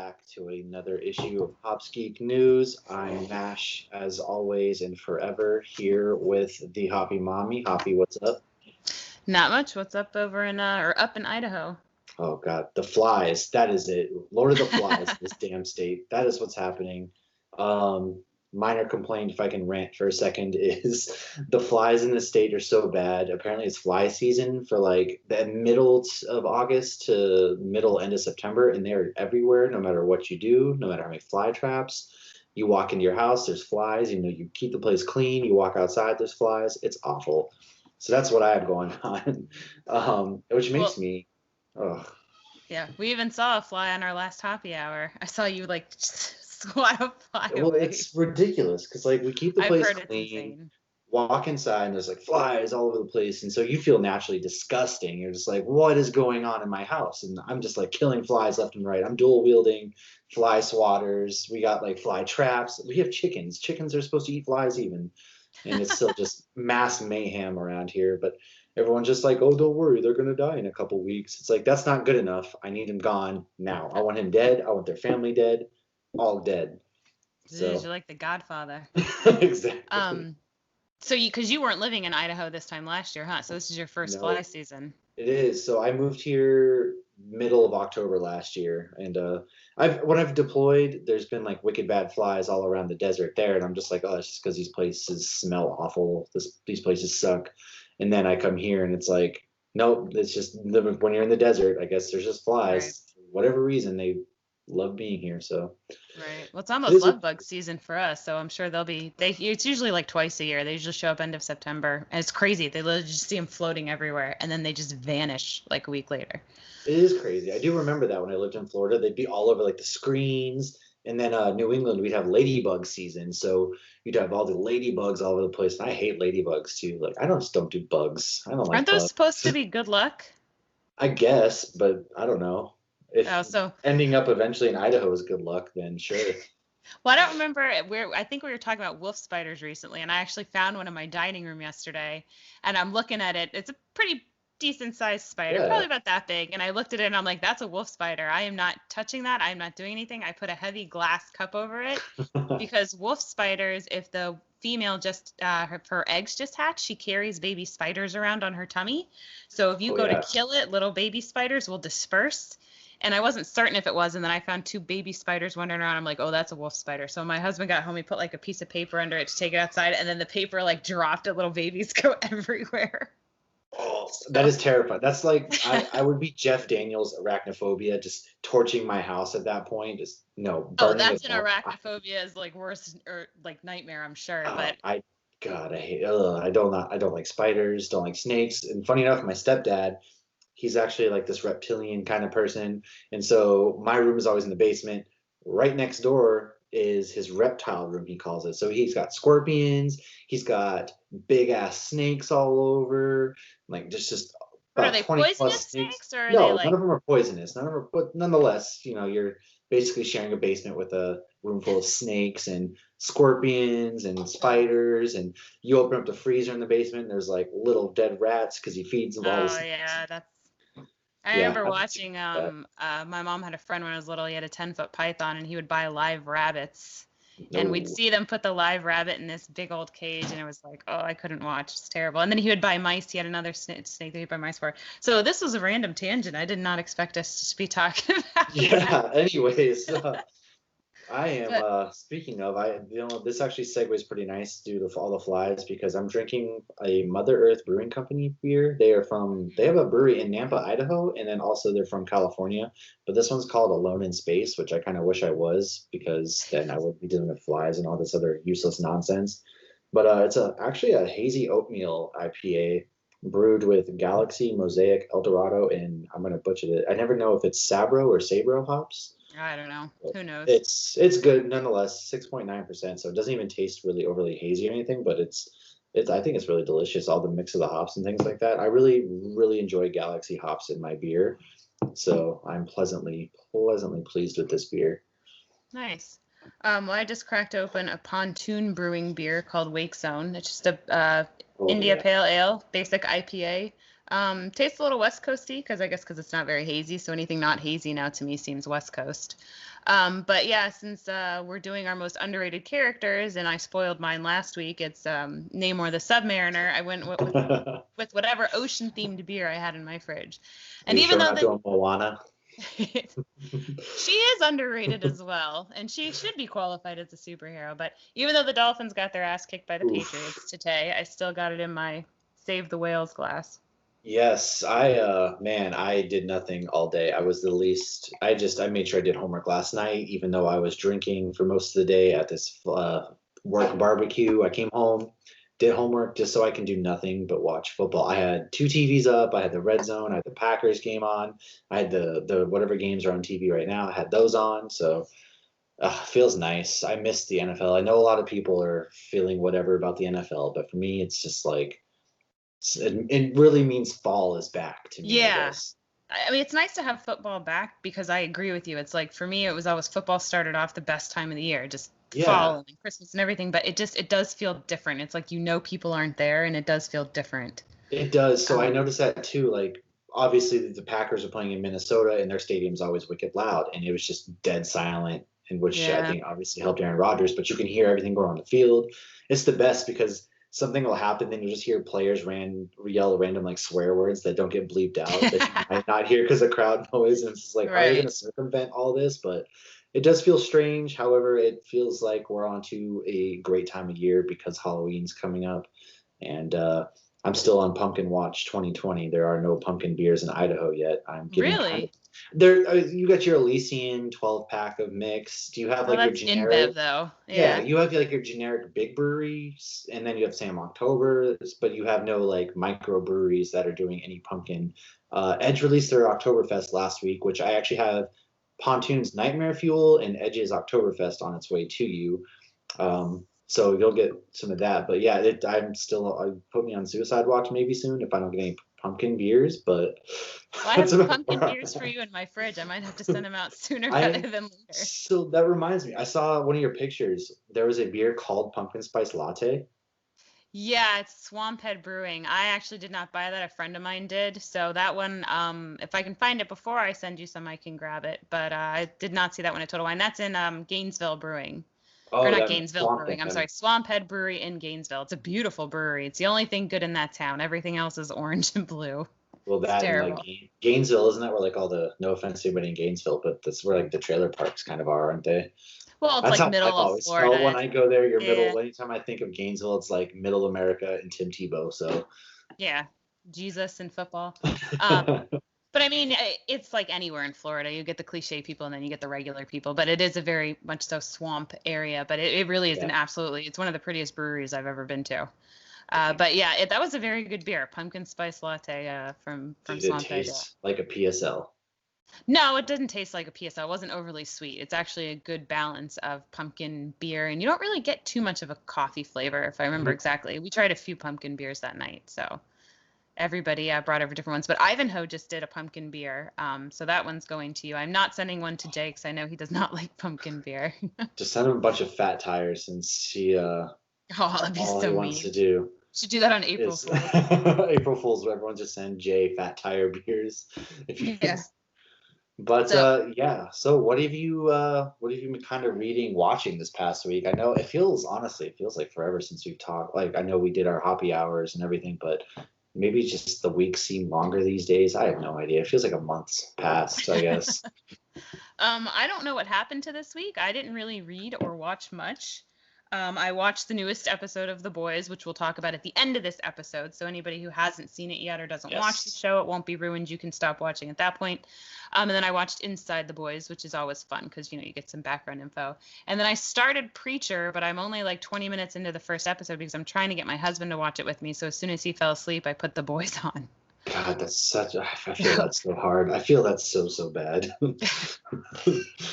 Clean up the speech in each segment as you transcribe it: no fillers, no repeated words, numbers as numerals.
back to another issue of Hops Geek News. I'm Mash, as always and forever, here with the Hoppy Mommy. Hoppy, what's up? Not much. What's up over in up in Idaho? Oh God, the flies. That is it. Lord of the Flies, this damn state. That is what's happening. Um, Minor complaint, if I can rant for a second, is the flies in the state are so bad. Apparently, it's fly season for like the middle of August to middle end of September, and they're everywhere. No matter what you do, no matter how many fly traps you walk into your house, there's flies. You know, you keep the place clean. You walk outside, there's flies. It's awful. So that's what I have going on, which makes me. Ugh. Yeah, we even saw a fly on our last Hoppy hour. I saw you like swat a fly Well, away. it's ridiculous because like we keep the I've place heard clean, walk inside, and there's like flies all over the place, and so you feel naturally disgusting. You're just like, what is going on in my house? And I'm just like killing flies left and right. I'm dual wielding fly swatters. We got like fly traps. We have chickens. Chickens are supposed to eat flies even, and it's still just mass mayhem around here. But everyone's just like, oh, don't worry, they're gonna die in a couple weeks. It's like that's not good enough. I need him gone now. I want him dead. I want their family dead, all dead. So So you're like the Godfather. exactly. So because you weren't living in Idaho this time last year, huh? So this is your first fly season. It is. So I moved here middle of October last year, and when I've deployed, there's been like wicked bad flies all around the desert there, and I'm just like, oh, it's just because these places smell awful. These places suck. And then I come here, and it's like, nope, it's just when you're in the desert, I guess there's just flies. Right. For whatever reason, they love being here. So right. Well, it's almost love bug season for us, so I'm sure it's usually like twice a year. They usually show up end of September, and it's crazy. They literally just see them floating everywhere, and then they just vanish like a week later. It is crazy. I do remember that when I lived in Florida, they'd be all over like the screens. And then New England, we'd have ladybug season. So you'd have all the ladybugs all over the place. And I hate ladybugs too. Like I don't do bugs. I don't like Aren't those bugs. supposed to be good luck? I guess, but I don't know. If so ending up eventually in Idaho is good luck, then sure. Well, I don't remember I think we were talking about wolf spiders recently, and I actually found one in my dining room yesterday, and I'm looking at it. It's a pretty decent sized spider, probably about that big. And I looked at it and I'm like, that's a wolf spider. I am not touching that. I am not doing anything. I put a heavy glass cup over it because wolf spiders, if the female just her eggs just hatch, she carries baby spiders around on her tummy. So if you go to kill it, little baby spiders will disperse. And I wasn't certain if it was, and then I found two baby spiders wandering around. I'm like, oh, that's a wolf spider. So my husband got home, he put like a piece of paper under it to take it outside, and then the paper like dropped and little babies go everywhere. Oh, that is terrifying. That's like I would be Jeff Daniels arachnophobia, just torching my house at that point. Just no. Oh, that's an arachnophobia is like worse or like nightmare, I'm sure. But I hate. I don't like spiders. Don't like snakes. And funny enough, my stepdad, he's actually like this reptilian kind of person, and so my room is always in the basement. Right next door is his reptile room, he calls it. So he's got scorpions, he's got big ass snakes all over, like just are they poisonous snakes or no, none of them are poisonous. None of them, but nonetheless, you know, you're basically sharing a basement with a room full of snakes and scorpions and spiders, and you open up the freezer in the basement and there's like little dead rats because he feeds them all. Oh yeah, I remember watching my mom had a friend when I was little. He had a 10-foot python, and he would buy live rabbits. And we'd see them put the live rabbit in this big old cage, and it was like, oh, I couldn't watch. It's terrible. And then he would buy mice. He had another snake that he'd buy mice for. So this was a random tangent. I did not expect us to be talking about that. Anyways, I am speaking of, this actually segues pretty nice due to all the flies, because I'm drinking a Mother Earth Brewing Company beer. They have a brewery in Nampa, Idaho, and then also they're from California. But this one's called Alone in Space, which I kind of wish I was, because then I would be dealing with flies and all this other useless nonsense. But it's actually a hazy oatmeal IPA brewed with Galaxy, Mosaic, Eldorado, and I'm going to butcher it. I never know if it's Sabro or Sabro hops. I don't know. Who knows? It's good nonetheless. 6.9%. So it doesn't even taste really overly hazy or anything, but it's I think it's really delicious. All the mix of the hops and things like that. I really, really enjoy Galaxy hops in my beer. So I'm pleasantly pleased with this beer. Nice. Well, I just cracked open a Pontoon Brewing beer called Wake Zone. It's just a India Pale Ale, basic IPA. Tastes a little West Coasty because I guess because it's not very hazy. So anything not hazy now to me seems West Coast. But yeah, since we're doing our most underrated characters, and I spoiled mine last week, it's Namor the Submariner. I went with whatever ocean themed beer I had in my fridge, Are and you even sure we're though not doing Moana? she is underrated as well, and she should be qualified as a superhero. But even though the Dolphins got their ass kicked by the Oof. Patriots today, I still got it in my Save the Whales glass. Yes, I did nothing all day. I was the least. I made sure I did homework last night, even though I was drinking for most of the day at this work barbecue. I came home, did homework just so I can do nothing but watch football. I had two TVs up. I had the Red Zone. I had the Packers game on. I had the whatever games are on TV right now. I had those on. So feels nice. I miss the NFL. I know a lot of people are feeling whatever about the NFL, but for me, it's just like. It really means fall is back to me, I Yeah. guess. I mean, it's nice to have football back because I agree with you. It's like for me, it was always football started off the best time of the year, just fall Yeah, and Christmas and everything. But it does feel different. It's like people aren't there, and it does feel different. it does. So I Um, noticed that too. Like, obviously, the Packers are playing in Minnesota, and their stadium's always wicked loud, and it was just dead silent, and which I yeah, think obviously helped Aaron Rodgers. But you can hear everything going on the field. It's the best because something will happen, then you just hear players yell random like swear words that don't get bleeped out that you might not hear because of crowd noise. And it's just like, how are they going right. to circumvent all this? But it does feel strange. However, it feels like we're on to a great time of year because Halloween's coming up. And I'm still on Pumpkin Watch 2020. There are no pumpkin beers in Idaho yet. I'm getting kind of Really? there. You got your Elysian 12 pack of mix. Do you have Oh, like your that's generic? InBev though. Yeah, Yeah. you have like your generic big breweries, and then you have Sam October, but you have no like micro breweries that are doing any pumpkin. Edge released their Oktoberfest last week, which I actually have Pontoon's Nightmare Fuel and Edge's Oktoberfest on its way to you. So you'll get some of that. But yeah, I put me on suicide watch maybe soon if I don't get any pumpkin beers. But Well, I have that's some about pumpkin where beers I'm for at. you in my fridge. I might have to send them out sooner rather I than later. so that reminds me. I saw one of your pictures. There was a beer called Pumpkin Spice Latte. Yeah, it's Swamp Head Brewing. I actually did not buy that. A friend of mine did. So that one, if I can find it before I send you some, I can grab it. But I did not see that one at Total Wine. That's in Gainesville Brewing. Or Oh, not that makes Gainesville Swamp Brewing. I'm Man. sorry, Swamp Head Brewery in Gainesville. It's a beautiful brewery. It's the only thing good in that town. Everything else is orange and blue. Well, It's that and like terrible. Gainesville, isn't that where like all the no offense to anybody in Gainesville, but that's where like the trailer parks kind of are, aren't they? Well, it's That's like how I've middle of always felt when Florida. I go there. You're Yeah. middle. Anytime I think of Gainesville, it's like middle America and Tim Tebow. So Yeah. Jesus and football. Um, But I mean, it's like anywhere in Florida. You get the cliche people and then you get the regular people. But it is a very much so swamp area. But it really is yeah, it's one of the prettiest breweries I've ever been to. But yeah, that was a very good beer, pumpkin spice latte from did it Swamp Head. Yeah. taste like a PSL? No, it doesn't taste like a PSL. It wasn't overly sweet. It's actually a good balance of pumpkin beer, and you don't really get too much of a coffee flavor, if I remember Mhm. exactly. We tried a few pumpkin beers that night, so everybody brought over different ones. But Ivanhoe just did a pumpkin beer, so that one's going to you. I'm not sending one to Jake, 'cause I know he does not like pumpkin beer. Just send him a bunch of fat tires since Oh, that'd be all he so wants to mean. do Should do that on April is Fool's. April Fools. Where everyone just send Jay fat tire beers. If you Yeah. But So yeah, so what have you been kind of reading, watching this past week? I know it feels like forever since we've talked. Like I know we did our Hoppy hours and everything, but maybe just the weeks seem longer these days. I have no idea. It feels like a month's passed, I guess. I don't know what happened to this week. I didn't really read or watch much. I watched the newest episode of The Boys, which we'll talk about at the end of this episode. So anybody who hasn't seen it yet or doesn't watch the Yes. show, it won't be ruined. You can stop watching at that point. And then I watched Inside the Boys, which is always fun because you get some background info. And then I started Preacher, but I'm only like 20 minutes into the first episode because I'm trying to get my husband to watch it with me. So as soon as he fell asleep, I put The Boys on. God, I feel that's so hard. I feel that's so bad.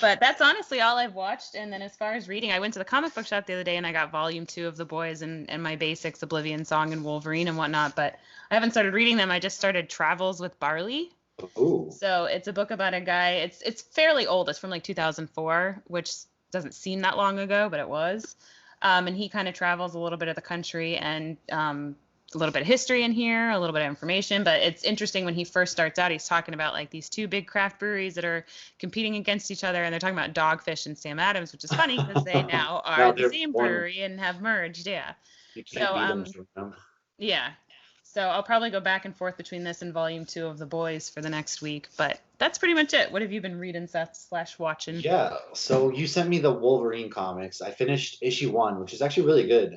But that's honestly all I've watched. And then as far as reading, I went to the comic book shop the other day and I got volume 2 of The Boys and my basics, Oblivion Song and Wolverine and whatnot. But I haven't started reading them. I just started Travels with Barley. Ooh. So it's a book about a guy. It's fairly old. It's from like 2004, which doesn't seem that long ago, but it was. And he kind of travels a little bit of the country and a little bit of history in here, a little bit of information, but it's interesting when he first starts out, he's talking about like these two big craft breweries that are competing against each other, and they're talking about Dogfish and Sam Adams, which is funny because they now are the same brewery and have merged. Yeah. You can't beat them. Yeah. So I'll probably go back and forth between this and volume 2 of The Boys for the next week, but that's pretty much it. What have you been reading, Seth / watching? Yeah, so you sent me the Wolverine comics. I finished issue 1, which is actually really good.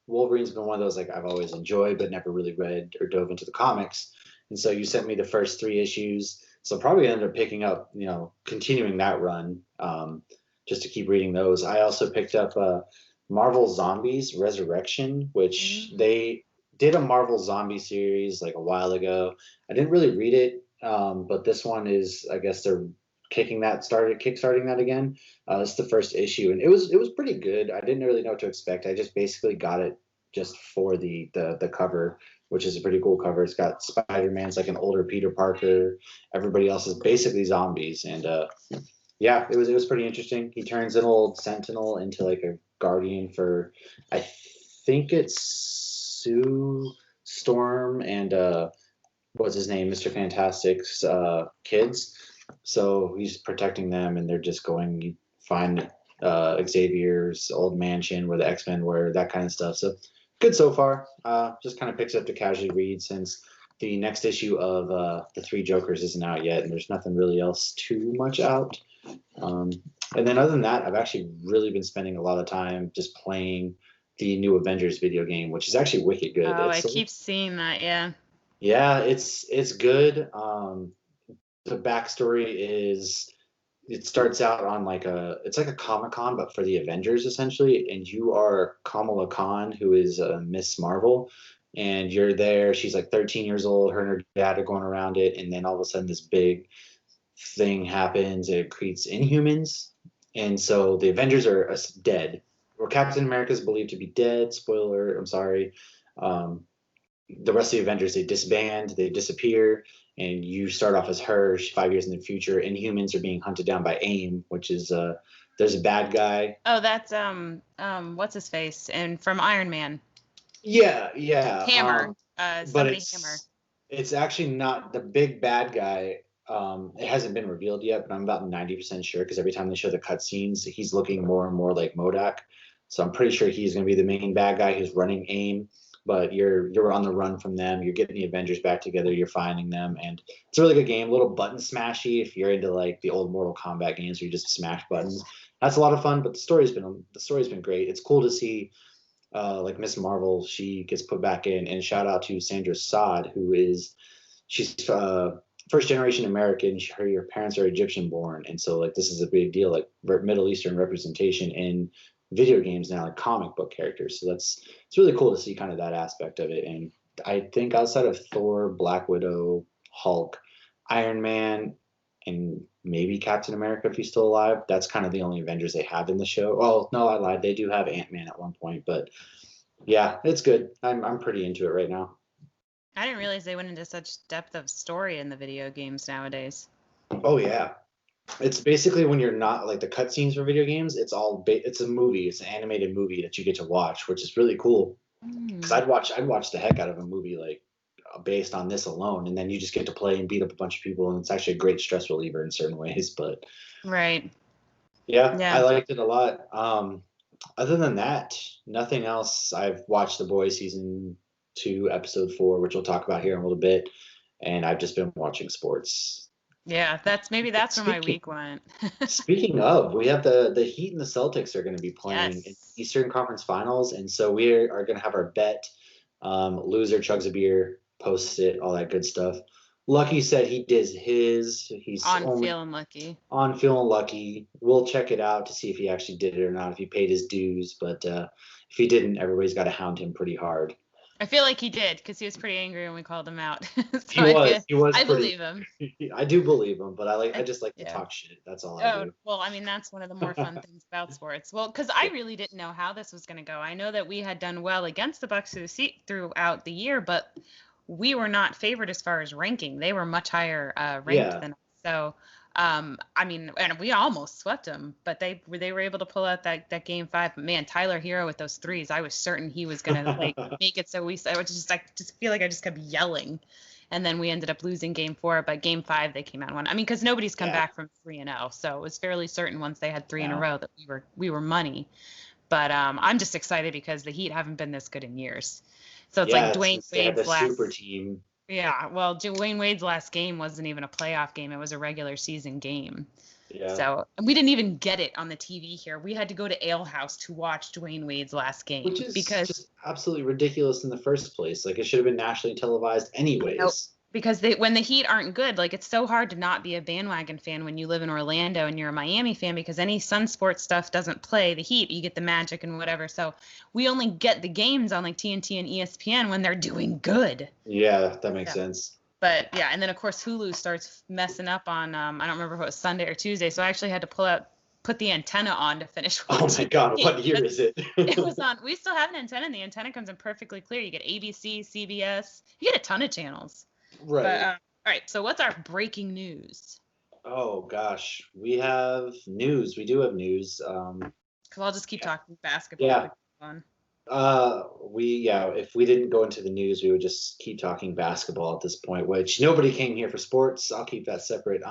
Wolverine's been one of those like I've always enjoyed, but never really read or dove into the comics. And so you sent me the first 3 issues. So probably ended up picking up, continuing that run, just to keep reading those. I also picked up Marvel Zombies Resurrection, which they did a Marvel Zombie series like a while ago. I didn't really read it, but this one is, I guess they're kickstarting that again. It's the first issue, and it was pretty good. I didn't really know what to expect. I just basically got it just for the cover, which is a pretty cool cover. It's got Spider-Man's like an older Peter Parker. Everybody else is basically zombies, and yeah, it was pretty interesting. He turns an old Sentinel into like a guardian for, I think it's Sue Storm and what's his name, Mr. Fantastic's kids. So he's protecting them, and they're just going. You find Xavier's old mansion where the X-Men were, that kind of stuff. So good so far. Just kind of picks up to casually read since the next issue of the Three Jokers isn't out yet, and there's nothing really else too much out. And then other than that, I've actually really been spending a lot of time just playing the new Avengers video game, which is actually wicked good. Oh, I keep seeing that. Yeah. Yeah, it's good. The backstory is it starts out on it's like a Comic-Con, but for the Avengers essentially, and you are Kamala Khan, who is Miss Marvel, and you're there. She's like 13 years old. Her and her dad are going around it, and then all of a sudden this big thing happens. It creates Inhumans, and so the Avengers are dead. Or Captain America is believed to be dead. Spoiler, I'm sorry. The rest of the Avengers, they disband, they disappear, and you start off as her 5 years in the future. Inhumans are being hunted down by AIM, which is there's a bad guy. Oh, that's what's his face, and from Iron Man. Yeah. Hammer. But it's actually not the big bad guy. It hasn't been revealed yet, but I'm about 90% sure because every time they show the cutscenes, he's looking more and more like MODOK. So I'm pretty sure he's going to be the main bad guy who's running AIM. But you're on the run from them. You're getting the Avengers back together. You're finding them, and it's a really good game. A little button smashy if you're into like the old Mortal Kombat games where you just smash buttons. That's a lot of fun. But the story's been great. It's cool to see like Miss Marvel. She gets put back in, and shout out to Sandra Saad, she's first generation American. Her parents are Egyptian born, and so like this is a big deal, like Middle Eastern representation in video games now, like comic book characters. So it's really cool to see kind of that aspect of it. And I think outside of Thor, Black Widow, Hulk, Iron Man, and maybe Captain America if he's still alive, that's kind of the only Avengers they have in the show. Oh no, I lied. They do have Ant-Man at one point, but yeah, it's good. I'm pretty into it right now. I didn't realize they went into such depth of story in the video games nowadays. Oh yeah. It's basically when you're not like the cutscenes for video games. It's all it's a movie. It's an animated movie that you get to watch, which is really cool. Because I'd watch the heck out of a movie like based on this alone, and then you just get to play and beat up a bunch of people, and it's actually a great stress reliever in certain ways. But right, yeah. I liked it a lot. Other than that, nothing else. I've watched The Boys season 2, episode 4, which we'll talk about here in a little bit, and I've just been watching sports. Yeah, that's where my week went. Speaking of, we have the Heat and the Celtics are going to be playing in Eastern Conference Finals, and so we are going to have our bet. Loser chugs a beer, posts it, all that good stuff. Lucky said he did his. He's feeling lucky. On feeling lucky. We'll check it out to see if he actually did it or not, if he paid his dues. But if he didn't, everybody's got to hound him pretty hard. I feel like he did because he was pretty angry when we called him out. So he was. I believe him. I do believe him, but I just like to talk shit. That's all I do. Well, I mean, that's one of the more fun things about sports. Well, because I really didn't know how this was going to go. I know that we had done well against the Bucks throughout the year, but we were not favored as far as ranking. They were much higher ranked than us. So I mean, and we almost swept them, but they were able to pull out that game 5. But man, Tyler Hero with those threes, I was certain he was gonna like make it. So I just feel like I just kept yelling, and then we ended up losing game 4. But game 5 they came out and won. I mean, because nobody's come back from 3-0, so it was fairly certain once they had 3 in a row that we were money. But I'm just excited because the Heat haven't been this good in years. So it's like Dwayne Wade's last super team. Yeah, well, Dwayne Wade's last game wasn't even a playoff game. It was a regular season game. Yeah. So and we didn't even get it on the TV here. We had to go to Ale House to watch Dwayne Wade's last game. Which is just absolutely ridiculous in the first place. Like, it should have been nationally televised anyways. Nope. Because when the Heat aren't good, like, it's so hard to not be a bandwagon fan when you live in Orlando and you're a Miami fan, because any Sun Sports stuff doesn't play the Heat. You get the Magic and whatever. So we only get the games on like TNT and ESPN when they're doing good. Yeah, that makes sense. But yeah, and then of course Hulu starts messing up on I don't remember if it was Sunday or Tuesday, so I actually had to put the antenna on to finish watching. Oh my God, what year is it? It was on. We still have an antenna, and the antenna comes in perfectly clear. You get ABC, CBS, you get a ton of channels. Right. But, all right. So what's our breaking news? Oh gosh, we have news. We do have news. Because I'll just keep talking basketball. Yeah. Fun. If we didn't go into the news, we would just keep talking basketball at this point, which nobody came here for sports. I'll keep that separate.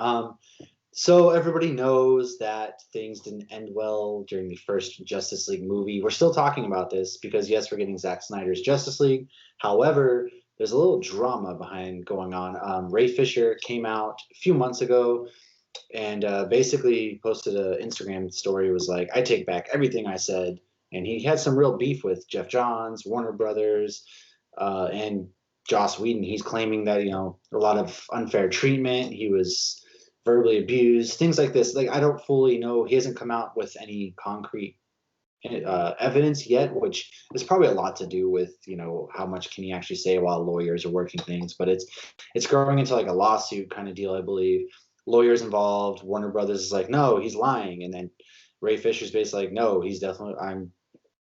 So everybody knows that things didn't end well during the first Justice League movie. We're still talking about this because, yes, we're getting Zack Snyder's Justice League. However, there's a little drama behind going on. Ray Fisher came out a few months ago and basically posted an Instagram story. It was like, I take back everything I said. And he had some real beef with Jeff Johns, Warner Brothers, and Joss Whedon. He's claiming that, a lot of unfair treatment. He was verbally abused, things like this. Like, I don't fully know. He hasn't come out with any concrete evidence yet, which is probably a lot to do with, how much can he actually say while lawyers are working things. But it's growing into like a lawsuit kind of deal, I believe. Lawyers involved. Warner Brothers is like, no, he's lying. And then Ray Fisher's basically like, no, he's definitely,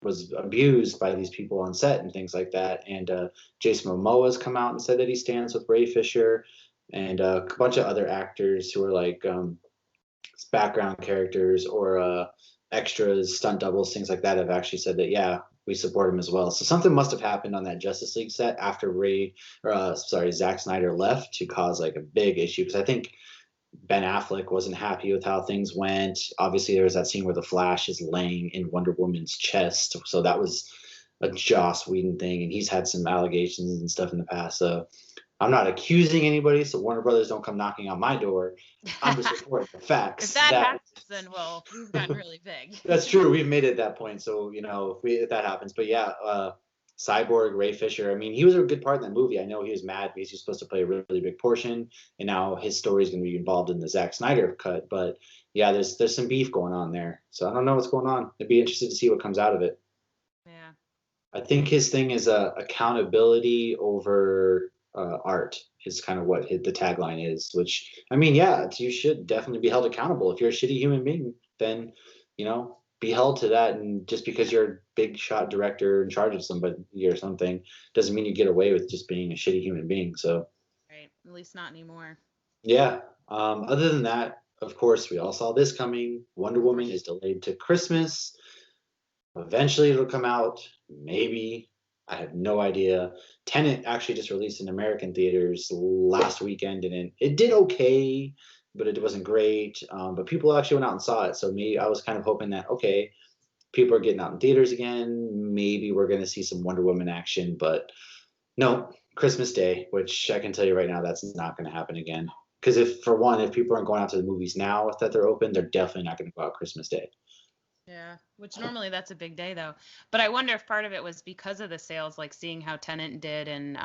was abused by these people on set and things like that. And Jason Momoa's come out and said that he stands with Ray Fisher, and a bunch of other actors who are like background characters or extras, stunt doubles, things like that have actually said that, yeah, we support him as well. So something must have happened on that Justice League set after Zack Snyder left to cause like a big issue. Because I think Ben Affleck wasn't happy with how things went. Obviously, there was that scene where the Flash is laying in Wonder Woman's chest. So that was a Joss Whedon thing, and he's had some allegations and stuff in the past. So I'm not accusing anybody, so Warner Brothers don't come knocking on my door. I'm just reporting the facts. If that happens, then, well, we've gotten really big. That's true. We've made it at that point. So, if that happens. But yeah, Cyborg, Ray Fisher. I mean, he was a good part in that movie. I know he was mad because he was supposed to play a really big portion, and now his story is going to be involved in the Zack Snyder cut. But yeah, there's some beef going on there. So I don't know what's going on. I'd be interested to see what comes out of it. Yeah. I think his thing is accountability over art is kind of what the tagline is. Which, I mean, yeah, you should definitely be held accountable. If you're a shitty human being, then be held to that. And just because you're a big shot director in charge of somebody or something doesn't mean you get away with just being a shitty human being. So right, at least not anymore. Yeah. Other than that, of course, we all saw this coming. Wonder Woman is delayed to Christmas. Eventually it'll come out, maybe. I have no idea. Tenet actually just released in American theaters last weekend, and it did okay, but it wasn't great. But people actually went out and saw it. So I was kind of hoping that, okay, people are getting out in theaters again. Maybe we're going to see some Wonder Woman action. But no, Christmas Day, which I can tell you right now, that's not going to happen again. Because if people aren't going out to the movies now that they're open, they're definitely not going to go out Christmas Day. Yeah, which normally that's a big day, though. But I wonder if part of it was because of the sales, like seeing how Tenet did and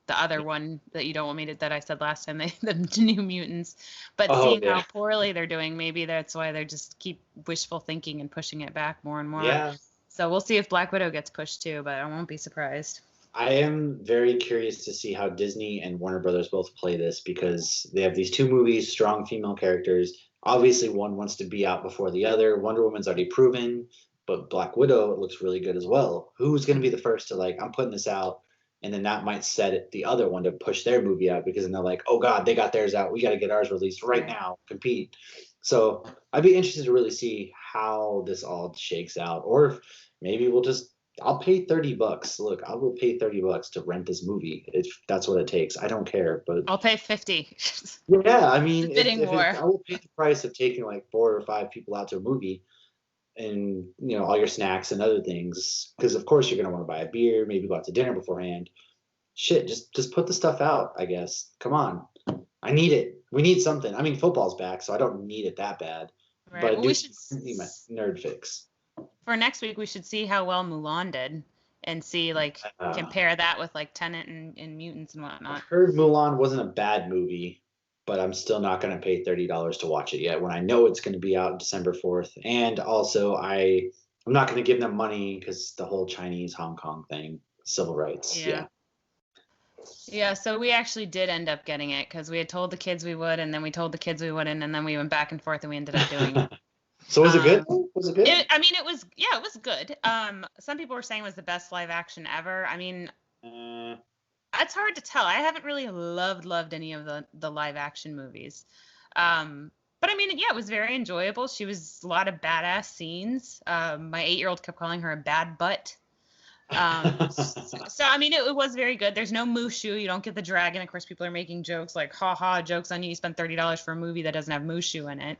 the other one that you don't want me to, that I said last time, the New Mutants. But seeing how poorly they're doing, maybe that's why they just keep wishful thinking and pushing it back more and more. Yeah. So we'll see if Black Widow gets pushed too, but I won't be surprised. I am very curious to see how Disney and Warner Brothers both play this, because they have these two movies, strong female characters. Obviously, one wants to be out before the other. Wonder Woman's already proven, but Black Widow looks really good as well. Who's going to be the first to I'm putting this out, and then that might set it, the other one to push their movie out because then they're like, oh God, they got theirs out. We got to get ours released right now, compete. So I'd be interested to really see how this all shakes out, or if maybe I'll pay $30. Look, I will pay $30 to rent this movie if that's what it takes. I don't care, but I'll pay 50. yeah, I mean, bidding war. I will pay the price of taking like 4 or 5 people out to a movie, and all your snacks and other things, because of course you're gonna want to buy a beer, maybe go out to dinner beforehand. Shit, just put the stuff out, I guess. Come on, I need it. We need something. I mean, football's back, so I don't need it that bad. Right. But well, we should need my nerd fix. For next week, we should see how well Mulan did, and see compare that with like Tenet and Mutants and whatnot. I heard Mulan wasn't a bad movie, but I'm still not going to pay $30 to watch it yet when I know it's going to be out December 4th. And also, I'm not going to give them money because the whole Chinese Hong Kong thing, civil rights. Yeah. Yeah, so we actually did end up getting it because we had told the kids we would, and then we told the kids we wouldn't, and then we went back and forth, and we ended up doing it. So was it good? Was it good? It was good. Some people were saying it was the best live action ever. I mean, it's hard to tell. I haven't really loved any of the live action movies. But I mean, yeah, it was very enjoyable. She was a lot of badass scenes. My 8-year-old kept calling her a bad butt. So I mean, it was very good. There's no Mushu. You don't get the dragon. Of course, people are making jokes like, "Ha ha, jokes on you. You spent $30 for a movie that doesn't have Mushu in it."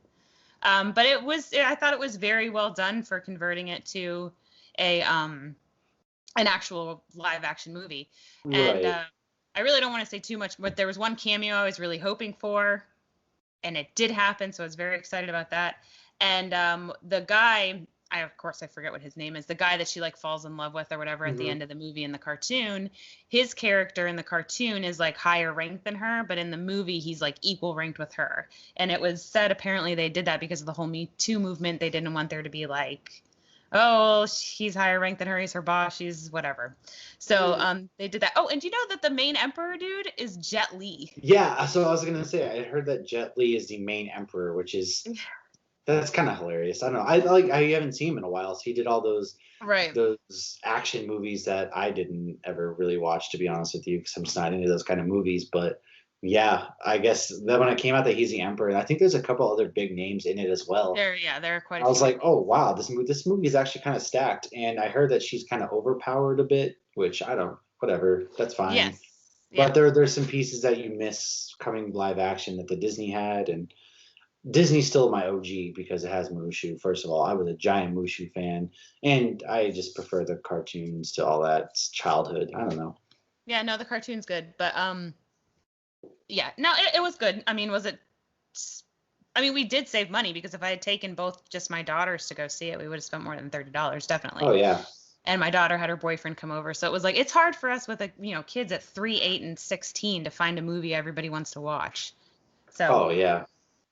But I thought it was very well done for converting it to an actual live action movie. Right. And I really don't want to say too much, but there was one cameo I was really hoping for, and it did happen. So I was very excited about that. And the guy, I forget what his name is, the guy that she like falls in love with or whatever at the end of the movie in the cartoon, his character in the cartoon is like higher ranked than her, but in the movie he's like equal ranked with her. And it was said apparently they did that because of the whole Me Too movement. They didn't want there to be like, oh, he's higher ranked than her, he's her boss, she's whatever. So they did that. Oh, and do you know that the main emperor dude is Jet Li? Yeah, so I was gonna say, I heard that Jet Li is the main emperor, which is that's kind of hilarious. I don't know. I haven't seen him in a while. So he did all those action movies that I didn't ever really watch, to be honest with you, because I'm just not into those kind of movies. But yeah, I guess that when it came out that he's the emperor, and I think there's a couple other big names in it as well. There are quite a few. I was like, oh wow, this movie is actually kind of stacked. And I heard that she's kind of overpowered a bit, which whatever, that's fine. Yes. But there's some pieces that you miss coming live action that the Disney had, and Disney's still my OG because it has Mushu. First of all, I was a giant Mushu fan, and I just prefer the cartoons to all that. It's childhood. I don't know. Yeah, no, the cartoon's good, but yeah, no, it was good. I mean, we did save money because if I had taken both just my daughters to go see it, we would have spent more than $30, definitely. Oh yeah. And my daughter had her boyfriend come over, so it was like it's hard for us with kids at 3, 8, and 16 to find a movie everybody wants to watch. So. Oh yeah.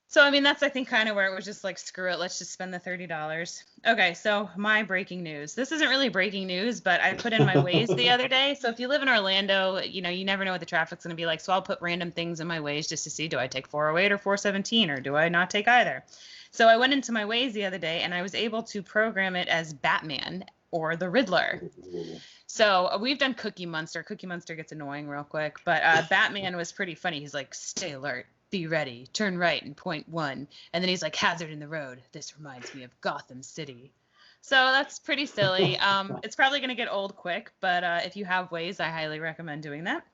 So, I mean, that's, I think, kind of where it was just like, screw it, let's just spend the $30. Okay, so my breaking news. This isn't really breaking news, but I put in my Waze the other day. So if you live in Orlando, you never know what the traffic's going to be like. So I'll put random things in my Waze just to see, do I take 408 or 417, or do I not take either? So I went into my Waze the other day, and I was able to program it as Batman or the Riddler. So we've done Cookie Monster. Cookie Monster gets annoying real quick, but Batman was pretty funny. He's like, stay alert. Be ready, turn right in point 1. And then he's like, hazard in the road. This reminds me of Gotham City. So that's pretty silly. It's probably going to get old quick, but if you have Waze, I highly recommend doing that.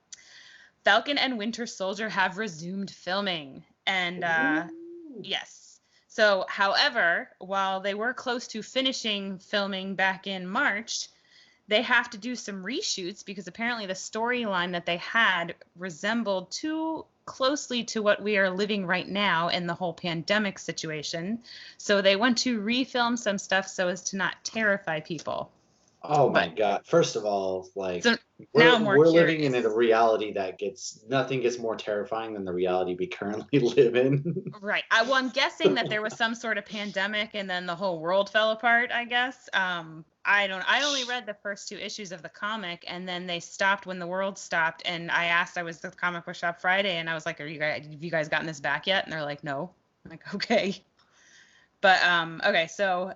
Falcon and Winter Soldier have resumed filming. And yes. So, however, while they were close to finishing filming back in March, they have to do some reshoots because apparently the storyline that they had resembled too closely to what we are living right now in the whole pandemic situation. So they want to refilm some stuff so as to not terrify people. Oh my God. First of all, like, so we're living in a reality that nothing gets more terrifying than the reality we currently live in. Right. Well, I'm guessing that there was some sort of pandemic and then the whole world fell apart, I guess. I only read the first 2 issues of the comic, and then they stopped when the world stopped. And I was at the comic book shop Friday, and I was like, have you guys gotten this back yet? And they're like, no. I'm like, okay. But, okay. So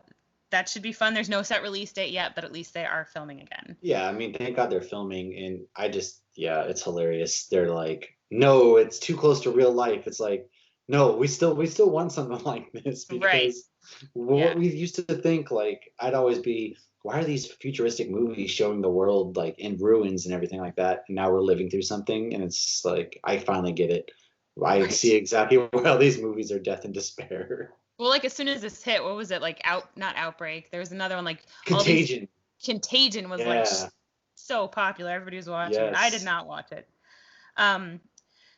that should be fun. There's no set release date yet, but at least they are filming again. Yeah, I mean, thank God they're filming, and it's hilarious. They're like, no, it's too close to real life. It's like, no, we still want something like this because what we used to think, like, I'd always be, why are these futuristic movies showing the world like in ruins and everything like that? And now we're living through something, and it's like, I finally get it. I see exactly why all these movies are death and despair. Well, like as soon as this hit, what was it like? Not Outbreak. There was another one like Contagion. Contagion was like so popular. Everybody was watching it. I did not watch it.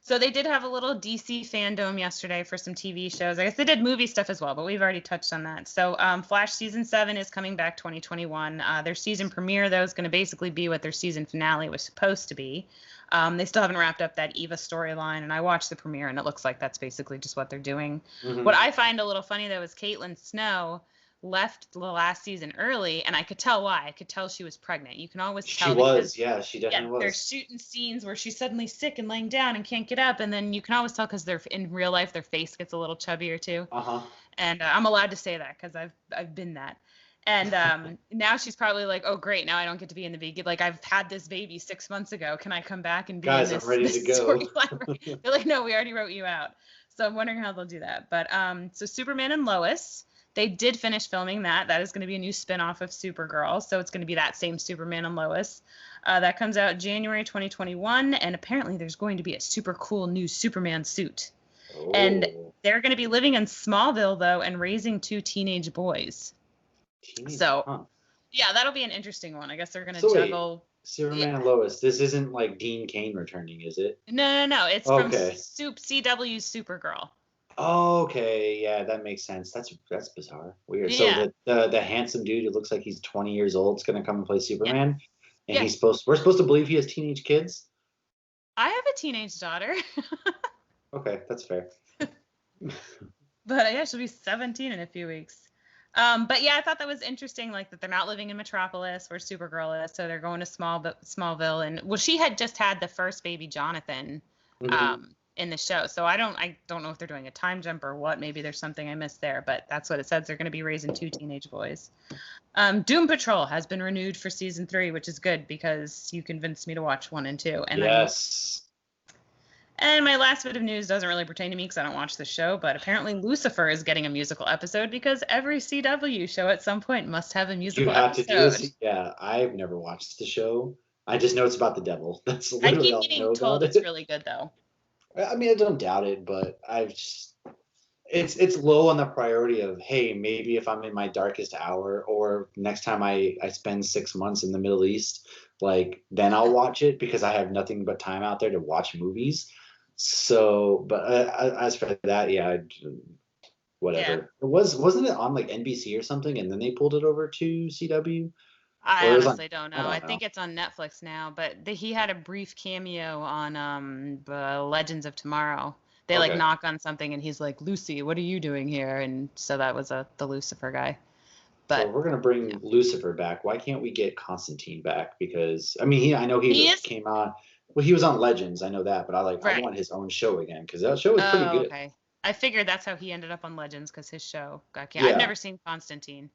So they did have a little DC fandom yesterday for some TV shows. I guess they did movie stuff as well, but we've already touched on that. So Flash season 7 is coming back 2021. Their season premiere, though, is going to basically be what their season finale was supposed to be. They still haven't wrapped up that Eva storyline, and I watched the premiere, and it looks like that's basically just what they're doing. Mm-hmm. What I find a little funny, though, is Caitlin Snow left the last season early, and I could tell why. I could tell she was pregnant. You can always tell. She definitely was. They're shooting scenes where she's suddenly sick and laying down and can't get up, and then you can always tell because they're in real life, their face gets a little chubbier too. And I'm allowed to say that because I've been that. And now she's probably like, oh great, now I don't get to be in the baby. Like I've had this baby 6 months ago. Can I come back and be in this, I'm ready to go. storyline? They're like, no, we already wrote you out. So I'm wondering how they'll do that. But so Superman and Lois. They did finish filming that. That is going to be a new spinoff of Supergirl. So it's going to be that same Superman and Lois. That comes out January 2021. And apparently there's going to be a super cool new Superman suit. Oh. And they're going to be living in Smallville, though, and raising 2 teenage boys. Yeah, that'll be an interesting one. I guess they're going to juggle. Superman and Lois. This isn't like Dean Cain returning, is it? No. It's from CW's Supergirl. Okay, yeah, that makes sense. That's bizarre, weird. Yeah. So the handsome dude who looks like he's 20 years old is gonna come and play Superman, and we're supposed to believe he has teenage kids. I have a teenage daughter. Okay, that's fair. But yeah, she'll be 17 in a few weeks. But yeah, I thought that was interesting, like that they're not living in Metropolis where Supergirl is, so they're going to Smallville, and she had just had the first baby, Jonathan. Mm-hmm. In the show. So I don't know if they're doing a time jump or what. Maybe there's something I missed there, but that's what it says. They're going to be raising 2 teenage boys. Doom Patrol has been renewed for season 3, which is good because you convinced me to watch 1 and 2. And yes. And my last bit of news doesn't really pertain to me because I don't watch the show, but apparently Lucifer is getting a musical episode because every CW show at some point must have a musical episode. You have to do Yeah, I've never watched the show. I just know it's about the devil. That's literally all I know about it. It's really good though. I mean, I don't doubt it, but it's low on the priority of, hey, maybe if I'm in my darkest hour or next time I spend 6 months in the Middle East, like then I'll watch it because I have nothing but time out there to watch movies. So, but as for that, yeah, whatever. Yeah. Wasn't it on like NBC or something, and then they pulled it over to CW? I honestly don't know. I think it's on Netflix now, but he had a brief cameo on Legends of Tomorrow. They like knock on something and he's like, Lucy, what are you doing here? And so that was the Lucifer guy. But so we're gonna bring Lucifer back. Why can't we get Constantine back? Because I mean, I know he came on. Well, he was on Legends. I know that, but I want his own show again because that show was pretty good. Okay. I figured that's how he ended up on Legends because his show got canceled. I've never seen Constantine.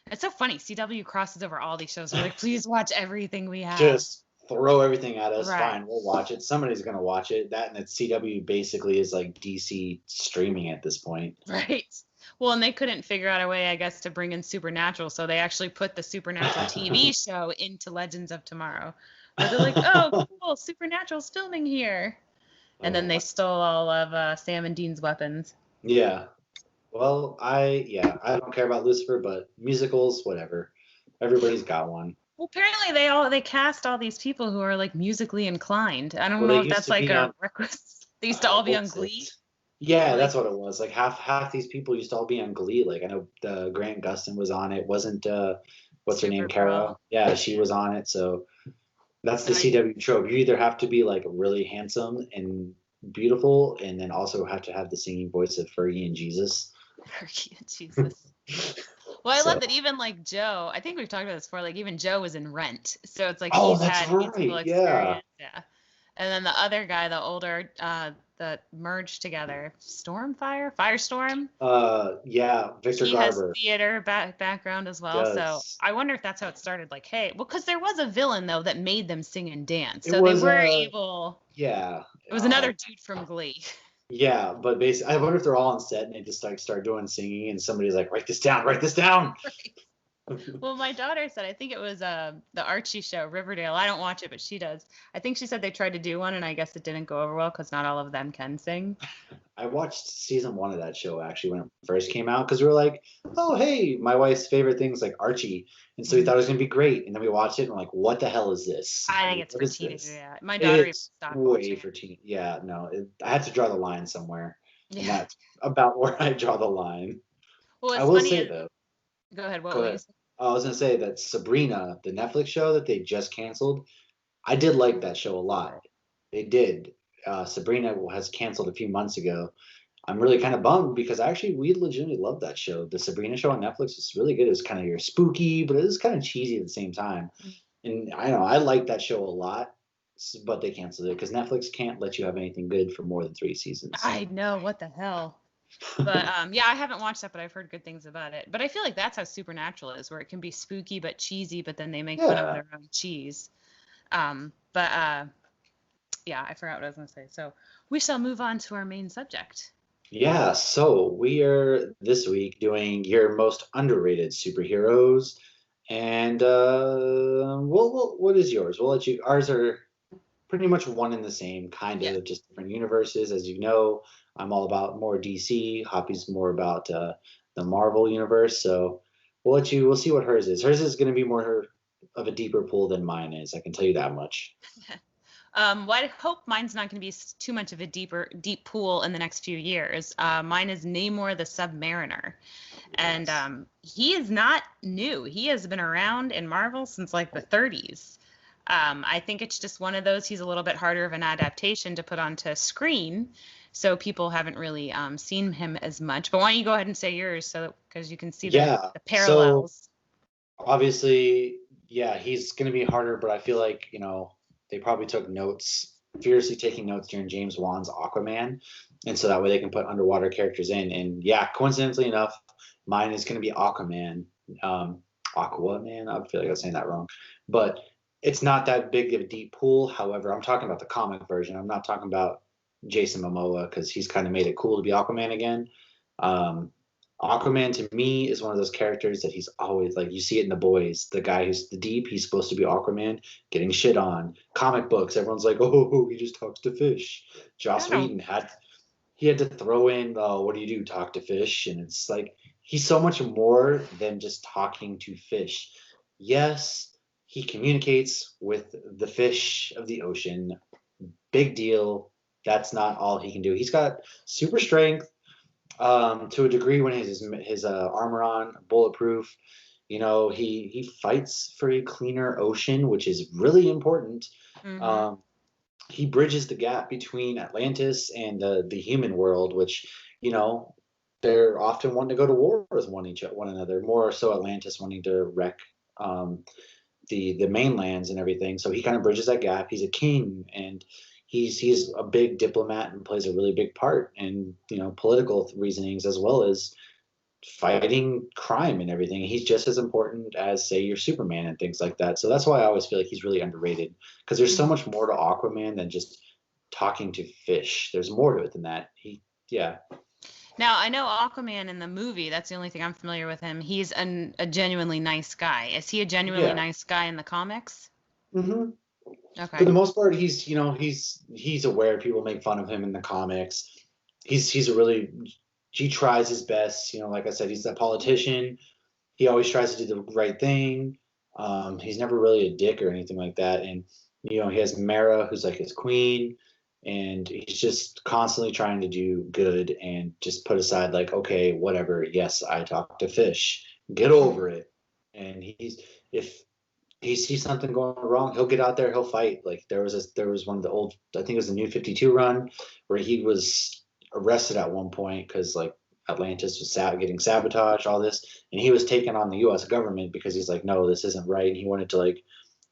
It's so funny. CW crosses over all these shows. They're like, please watch everything we have. Just throw everything at us. Right. Fine, we'll watch it. Somebody's going to watch it. That and that CW basically is like DC streaming at this point. Right. Well, and they couldn't figure out a way, I guess, to bring in Supernatural. So they actually put the Supernatural TV show into Legends of Tomorrow. Where they're like, oh, cool, Supernatural's filming here. And then they stole all of Sam and Dean's weapons. Yeah. Well, I don't care about Lucifer, but musicals, whatever. Everybody's got one. Well, apparently they cast all these people who are like musically inclined. I don't know if that's like a requisite. They used to all be on Glee. Yeah, that's what it was. Like half these people used to all be on Glee. Like I know Grant Gustin was on it. Wasn't what's her name, Kara? Yeah, she was on it. So that's the CW trope. You either have to be like really handsome and beautiful, and then also have to have the singing voice of Fergie and Jesus. Jesus. Well, I love that even like Joe, I think we've talked about this before, like even Joe was in Rent. So it's like he's had musical experience. Yeah. And then the other guy, the older, that merged together, Firestorm. Yeah, Victor He has Garber. theater background as well. So Does. I wonder if that's how it started. Like, hey, well, because there was a villain though that made them sing and dance, It so they was were able. yeah. It was another dude from Glee. Yeah, but basically, I wonder if they're all on set and they just like start doing singing, and somebody's like, "Write this down, write this down." Well, my daughter said, I think it was the Archie show, Riverdale. I don't watch it, but she does. I think she said they tried to do one, and I guess it didn't go over well because not all of them can sing. I watched season 1 of that show actually when it first came out because we were like, "Oh, hey, my wife's favorite thing's like Archie," and so we thought it was gonna be great, and then we watched it and we're like, "What the hell is this? I think it's What for is teenagers. this?" Yeah, my daughter even It's stopped way watching for it. teen. Yeah, no, I had to draw the line somewhere, and Yeah. that's about where I draw the line. Well, I it's will funny. say though, Go ahead. What go will you ahead. say? I was gonna say that Sabrina, the Netflix show that they just canceled, I did like that show a lot. They did. Sabrina has canceled a few months ago. I'm really kind of bummed because actually we legitimately love that show. The Sabrina show on Netflix is really good. It's kind of your spooky, but it is kind of cheesy at the same time. And I know I like that show a lot, but they canceled it because Netflix can't let you have anything good for more than 3 seasons. I know what the hell. But yeah, I haven't watched that, but I've heard good things about it. But I feel like that's how Supernatural is, where it can be spooky but cheesy, but then they make fun of Yeah. their own cheese. But yeah, I forgot what I was gonna say. So we shall move on to our main subject. Yeah, so we are this week doing your most underrated superheroes. And what is yours? We'll let you. Ours are pretty much one and the same, kind Yeah. of just different universes. As you know, I'm all about more DC. Hoppy's more about the Marvel universe. So we'll see what hers is. Hers is going to be more of a deeper pool than mine is. I can tell you that much. Well, I hope mine's not going to be too much of a deep pool in the next few years. Mine is Namor the Submariner. And he is not new. He has been around in Marvel since like the 30s. I think it's just one of those. He's a little bit harder of an adaptation to put onto screen, so people haven't really seen him as much. But why don't you go ahead and say yours, so because you can see Yeah. the So parallels. obviously, yeah, he's going to be harder, but I feel like, they probably took notes, fiercely taking notes during James Wan's Aquaman. And so that way they can put underwater characters in. And yeah, coincidentally enough, mine is going to be Aquaman. Aquaman, I feel like I was saying that wrong. But it's not that big of a deep pool. However, I'm talking about the comic version. I'm not talking about Jason Momoa because he's kind of made it cool to be Aquaman again. Um, Aquaman to me is one of those characters that he's always like you see it in the boys. The guy who's the deep, he's supposed to be Aquaman, getting shit on. Comic books, everyone's like, oh, he just talks to fish. I Joss don't. Whedon had to throw in, oh, what do you do? Talk to fish, and it's like he's so much more than just talking to fish. Yes, he communicates with the fish of the ocean. Big deal. That's not all he can do. He's got super strength to a degree when his armor on, bulletproof. He fights for a cleaner ocean, which is really important. Mm-hmm. Um, he bridges the gap between Atlantis and the human world, which you know they're often wanting to go to war with one another. More so, Atlantis wanting to wreck um, the mainlands and everything. So he kind of bridges that gap. He's a king, and he's a big diplomat and plays a really big part in political reasonings as well as fighting crime and everything. He's just as important as say your Superman and things like that. So that's why I always feel like he's really underrated because there's so Mm-hmm. much more to Aquaman than just talking to fish. There's more to it than that. Yeah. Now I know Aquaman in the movie. That's the only thing I'm familiar with him. He's a genuinely nice guy. Is he a genuinely Yeah. nice guy in the comics? hmm For Okay. the most part, he's aware people make fun of him in the comics. He tries his best. Like I said, he's a politician. He always tries to do the right thing. He's never really a dick or anything like that. And he has Mara, who's like his queen, and he's just constantly trying to do good and just put aside like, okay, whatever. Yes, I talk to fish. Get over it. And if he sees something going wrong, he'll get out there, he'll fight. Like there was one of the old, I think it was the New 52 run, where he was arrested at one point because like Atlantis was getting sabotaged, all this, and he was taking on the U.S. government because he's like, no, this isn't right, and he wanted to like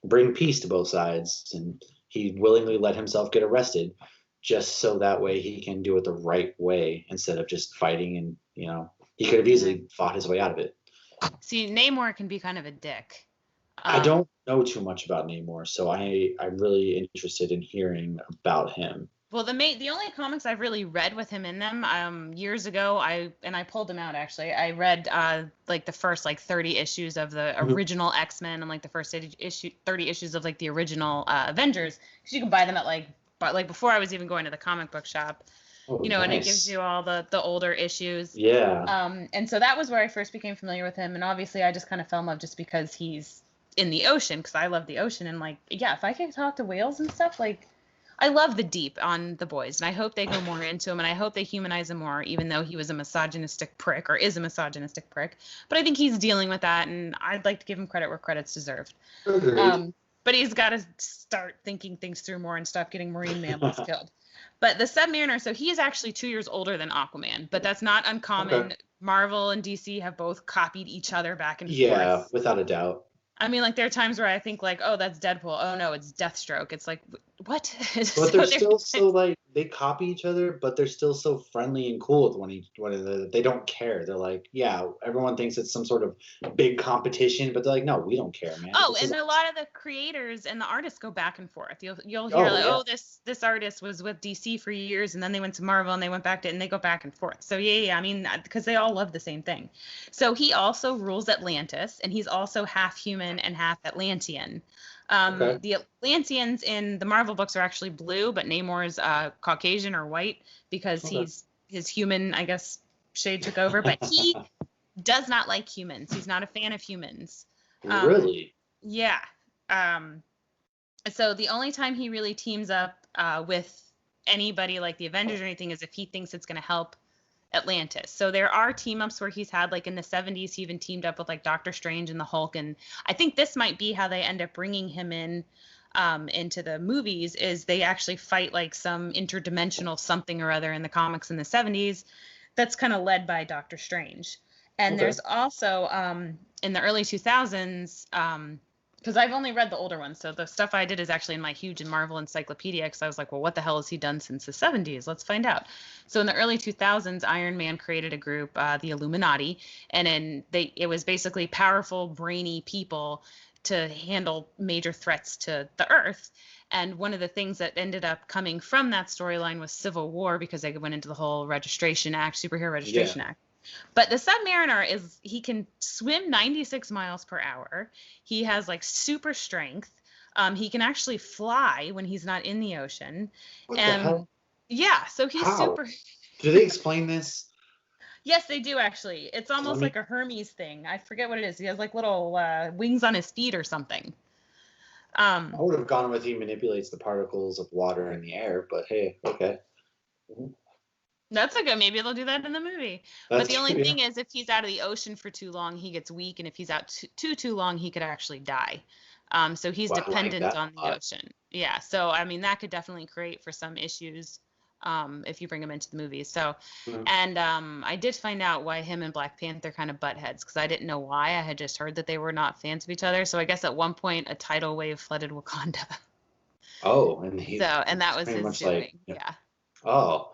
bring peace to both sides, and he willingly let himself get arrested just so that way he can do it the right way instead of just fighting. And, he could have easily fought his way out of it. See, Namor can be kind of a dick. I don't know too much about Namor, so I'm really interested in hearing about him. Well, the only comics I've really read with him in them, years ago, I pulled them out actually. I read like the first like 30 issues of the original X-Men and like the first 30 issues of like the original Avengers, because you can buy them at like before I was even going to the comic book shop. Oh, nice. And it gives you all the older issues. Yeah. And so that was where I first became familiar with him, and obviously I just kind of fell in love just because he's in the ocean, because I love the ocean, and like, yeah, if I could talk to whales and stuff, like, I love the deep on The Boys, and I hope they go more into him, and I hope they humanize him more, even though he was a misogynistic prick, or is a misogynistic prick. But I think he's dealing with that, and I'd like to give him credit where credit's deserved. But he's got to start thinking things through more and stop getting marine mammals killed. But the Submariner, so he is actually 2 years older than Aquaman, but that's not uncommon. Okay. Marvel and DC have both copied each other back and forth. Yeah, without a doubt. I mean, like, there are times where I think, like, oh, that's Deadpool. Oh, no, it's Deathstroke. It's like, what? But they're still so, like, they copy each other, but they're still so friendly and cool with one another. They don't care. They're like, yeah, everyone thinks it's some sort of big competition, but they're like, no, we don't care, man. Oh, and a lot of the creators and the artists go back and forth. You'll hear, this artist was with DC for years, and then they went to Marvel, and they went back to it, and they go back and forth. So, yeah, I mean, because they all love the same thing. So he also rules Atlantis, and he's also half human and half Atlantean. The Atlanteans in the Marvel books are actually blue, but Namor is Caucasian or white because his human, I guess, shade took over. But he does not like humans. He's not a fan of humans. Really? Yeah. So the only time he really teams up with anybody like the Avengers or anything is if he thinks it's going to help Atlantis. So there are team ups where he's had, like in the 70s, he even teamed up with like Doctor Strange and the Hulk. And I think this might be how they end up bringing him in into the movies, is they actually fight like some interdimensional something or other in the comics in the 70s that's kind of led by Doctor Strange. And there's also in the early 2000s, because I've only read the older ones, so the stuff I did is actually in my huge Marvel encyclopedia, because I was like, well, what the hell has he done since the 70s? Let's find out. So in the early 2000s, Iron Man created a group, the Illuminati, and then it was basically powerful, brainy people to handle major threats to the Earth. And one of the things that ended up coming from that storyline was Civil War, because they went into the whole Superhero Registration Act. But the Submariner he can swim 96 miles per hour. He has like super strength. He can actually fly when he's not in the ocean. What the hell? Yeah, so he's super. Do they explain this? Yes, they do actually. It's almost like a Hermes thing. I forget what it is. He has like little wings on his feet or something. I would have gone with he manipulates the particles of water in the air, but hey, okay. That's okay. Maybe they'll do that in the movie. But the only thing is, if he's out of the ocean for too long, he gets weak, and if he's out too long, he could actually die. So he's dependent on the ocean. Yeah. So I mean, that could definitely create for some issues if you bring him into the movies. So, and I did find out why him and Black Panther kind of butt heads, because I didn't know why. I had just heard that they were not fans of each other. So I guess at one point a tidal wave flooded Wakanda. Oh, and that was his doing. Yeah. Oh.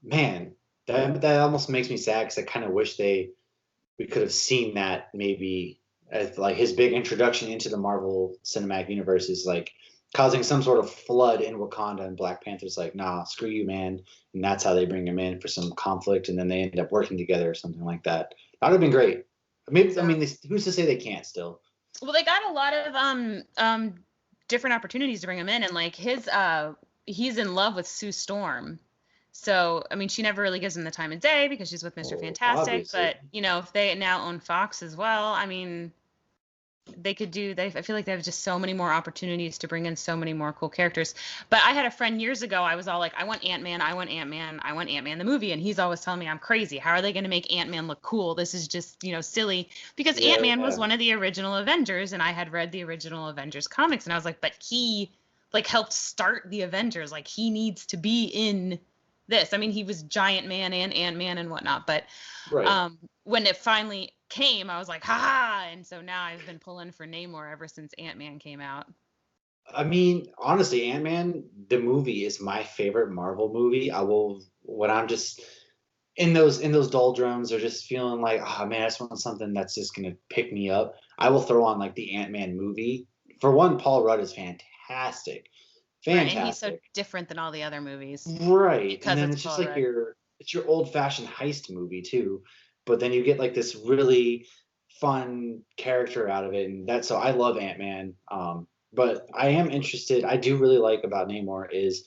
Man, that almost makes me sad, because I kind of wish we could have seen that maybe as like his big introduction into the Marvel Cinematic Universe is like causing some sort of flood in Wakanda, and Black Panther's like, nah, screw you, man. And that's how they bring him in for some conflict, and then they end up working together or something like that. That would have been great. Maybe, I mean, who's to say they can't still? Well, they got a lot of different opportunities to bring him in, and like he's in love with Sue Storm. So, I mean, she never really gives him the time of day because she's with Mr. Fantastic. Obviously. But, if they now own Fox as well, I mean, they could I feel like they have just so many more opportunities to bring in so many more cool characters. But I had a friend years ago, I was all like, I want Ant-Man, I want Ant-Man, I want Ant-Man the movie. And he's always telling me I'm crazy. How are they going to make Ant-Man look cool? This is just, silly. Because Ant-Man was one of the original Avengers, and I had read the original Avengers comics. And I was like, but he, helped start the Avengers. Like, he needs to be in this. I mean, he was Giant Man and Ant-Man and whatnot, but when it finally came, I was like, ha! And so now I've been pulling for Namor ever since Ant-Man came out. I mean, honestly, Ant-Man, the movie is my favorite Marvel movie. I will when I'm just in those doldrums or just feeling like, oh man, I just want something that's just gonna pick me up. I will throw on like the Ant-Man movie. For one, Paul Rudd is fantastic. Right, and he's so Fantastic. different than all the other movies Right. And because then it's it's just Paul like Rudd. it's your old-fashioned heist movie too. But then you get like this really fun character out of it. And that's so I love Ant-Man. But I am interested, I do really like about Namor is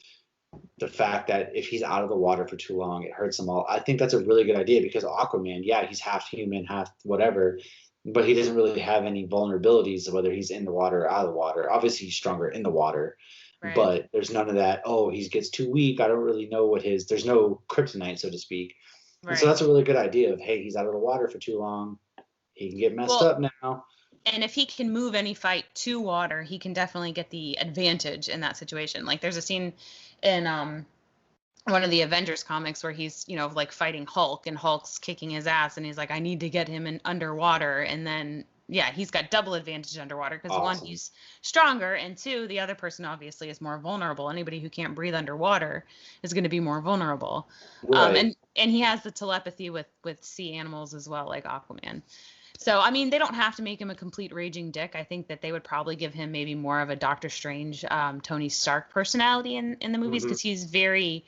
the fact that if he's out of the water for too long, it hurts them all. I think that's a really good idea because Aquaman, yeah, he's half human, half whatever, but he doesn't really have any vulnerabilities whether he's in the water or out of the water. Obviously, he's stronger in the water, Right. but there's none of that. Oh, he gets too weak. I don't really know what his. There's no kryptonite, so to speak. And so Right. that's a really good idea of hey, he's out of the water for too long. He can get messed Well, up now. and if he can move any fight to water, he can definitely get the advantage in that situation. Like there's a scene in one of the Avengers comics where he's, like fighting Hulk and Hulk's kicking his ass and he's like, I need to get him in underwater. And then, yeah, he's got double advantage underwater because one, Awesome. he's stronger, and two, the other person obviously is more vulnerable. Anybody who can't breathe underwater is going to be more vulnerable. Right. And he has the telepathy with sea animals as well, like Aquaman. So, I mean, they don't have to make him a complete raging dick. I think that they would probably give him maybe more of a Doctor Strange, Tony Stark personality in the movies Hmm. because he's very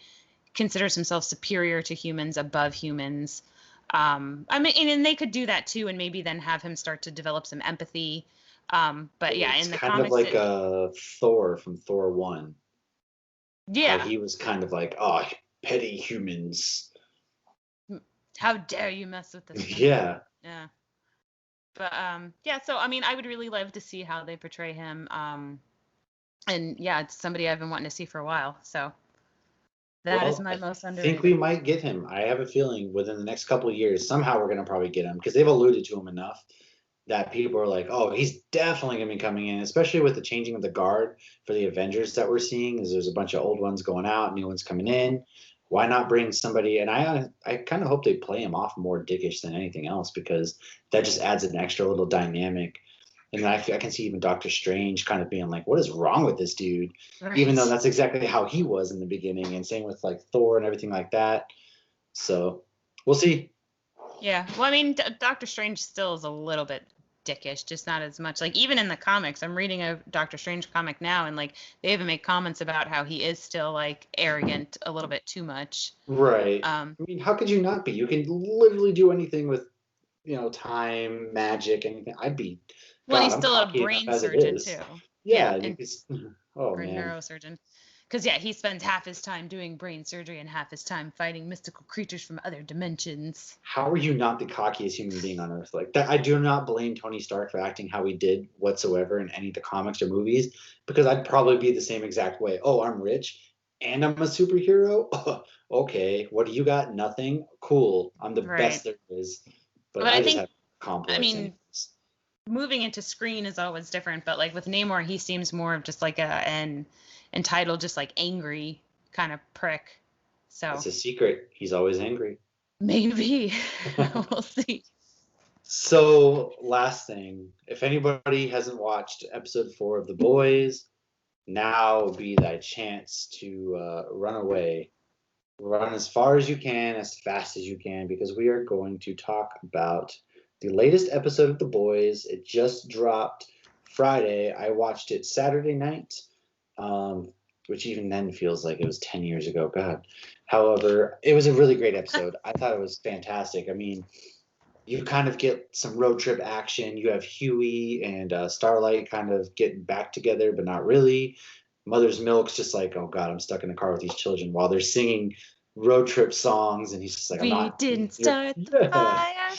considers himself superior to humans, above humans. I mean, and they could do that too, and maybe then have him start to develop some empathy. But yeah, It's in the kind of comics, like Thor from Thor 1. How yeah, he was kind of like, oh, petty humans. how dare you mess with this man? Yeah. Yeah, but yeah. So I mean, I would really love to see how they portray him. And yeah, it's somebody I've been wanting to see for a while. So that is Well, my I most think we underrated. might get him. I have a feeling within the next couple of years, somehow we're going to probably get him because they've alluded to him enough that people are like, oh, he's definitely going to be coming in, especially with the changing of the guard for the Avengers that we're seeing. Is there's a bunch of old ones going out, new ones coming in. Why not bring somebody? And I kind of hope they play him off more dickish than anything else because that just adds an extra little dynamic. And I can see even Doctor Strange kind of being like, what is wrong with this dude? Even though Right. that's exactly how he was in the beginning, and same with like Thor and everything like that. So we'll see. Yeah. Well, I mean, Doctor Strange still is a little bit dickish, just not as much. Like even in the comics, I'm reading a Doctor Strange comic now, and like they even make comments about how he is still like arrogant a little bit too much. Right. Um, I mean, how could you not be? You can literally do anything with, time, magic, anything. well, God, he's I'm still a cocky enough brain as it surgeon is. too. Yeah, Yeah, you and could, oh or man. neurosurgeon. Because yeah, he spends half his time doing brain surgery and half his time fighting mystical creatures from other dimensions. How are you not the cockiest human being on earth? Like that, I do not blame Tony Stark for acting how he did whatsoever in any of the comics or movies, because I'd probably be the same exact way. Oh, I'm rich and I'm a superhero. Okay, what do you got? Nothing. Cool. I'm the Right. best there is, but But I I just think, have I complex mean, anyways. moving into screen is always different, but like with Namor, he seems more of just like an entitled, just like angry kind of prick. So It's a secret. He's always angry. maybe we'll see. So, last thing, if anybody hasn't watched episode 4 of The Boys, now will be thy chance to run away. Run as far as you can, as fast as you can, because we are going to talk about the latest episode of The Boys. It just dropped Friday. I watched it Saturday night, um, which even then feels like it was 10 years ago. God. However, it was a really great episode. I thought it was fantastic. I mean, you kind of get some road trip action. You have Huey and Starlight kind of getting back together, but not really. Mother's Milk's just like, oh God, I'm stuck in the car with these children while they're singing road trip songs, and he's just like, I'm We not. didn't You're, start the yeah. fire.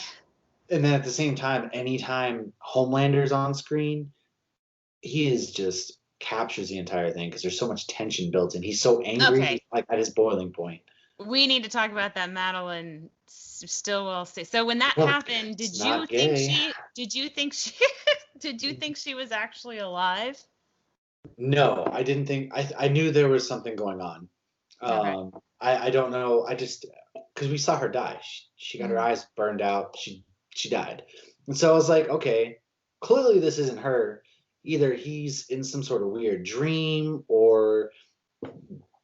And then at the same time, anytime Homelander's on screen, he is just captures the entire thing because there's so much tension built in. He's so angry, he's Okay, like at his boiling point. we need to talk about that Madeline Stillwell. So when that Look, happened, it's not gay. did you think she was actually alive? No, I didn't think. I knew there was something going on. Okay. I don't know. I just because we saw her die. She got her Mhm. eyes burned out. She died, and so I was like, okay, clearly this isn't her. either he's in some sort of weird dream or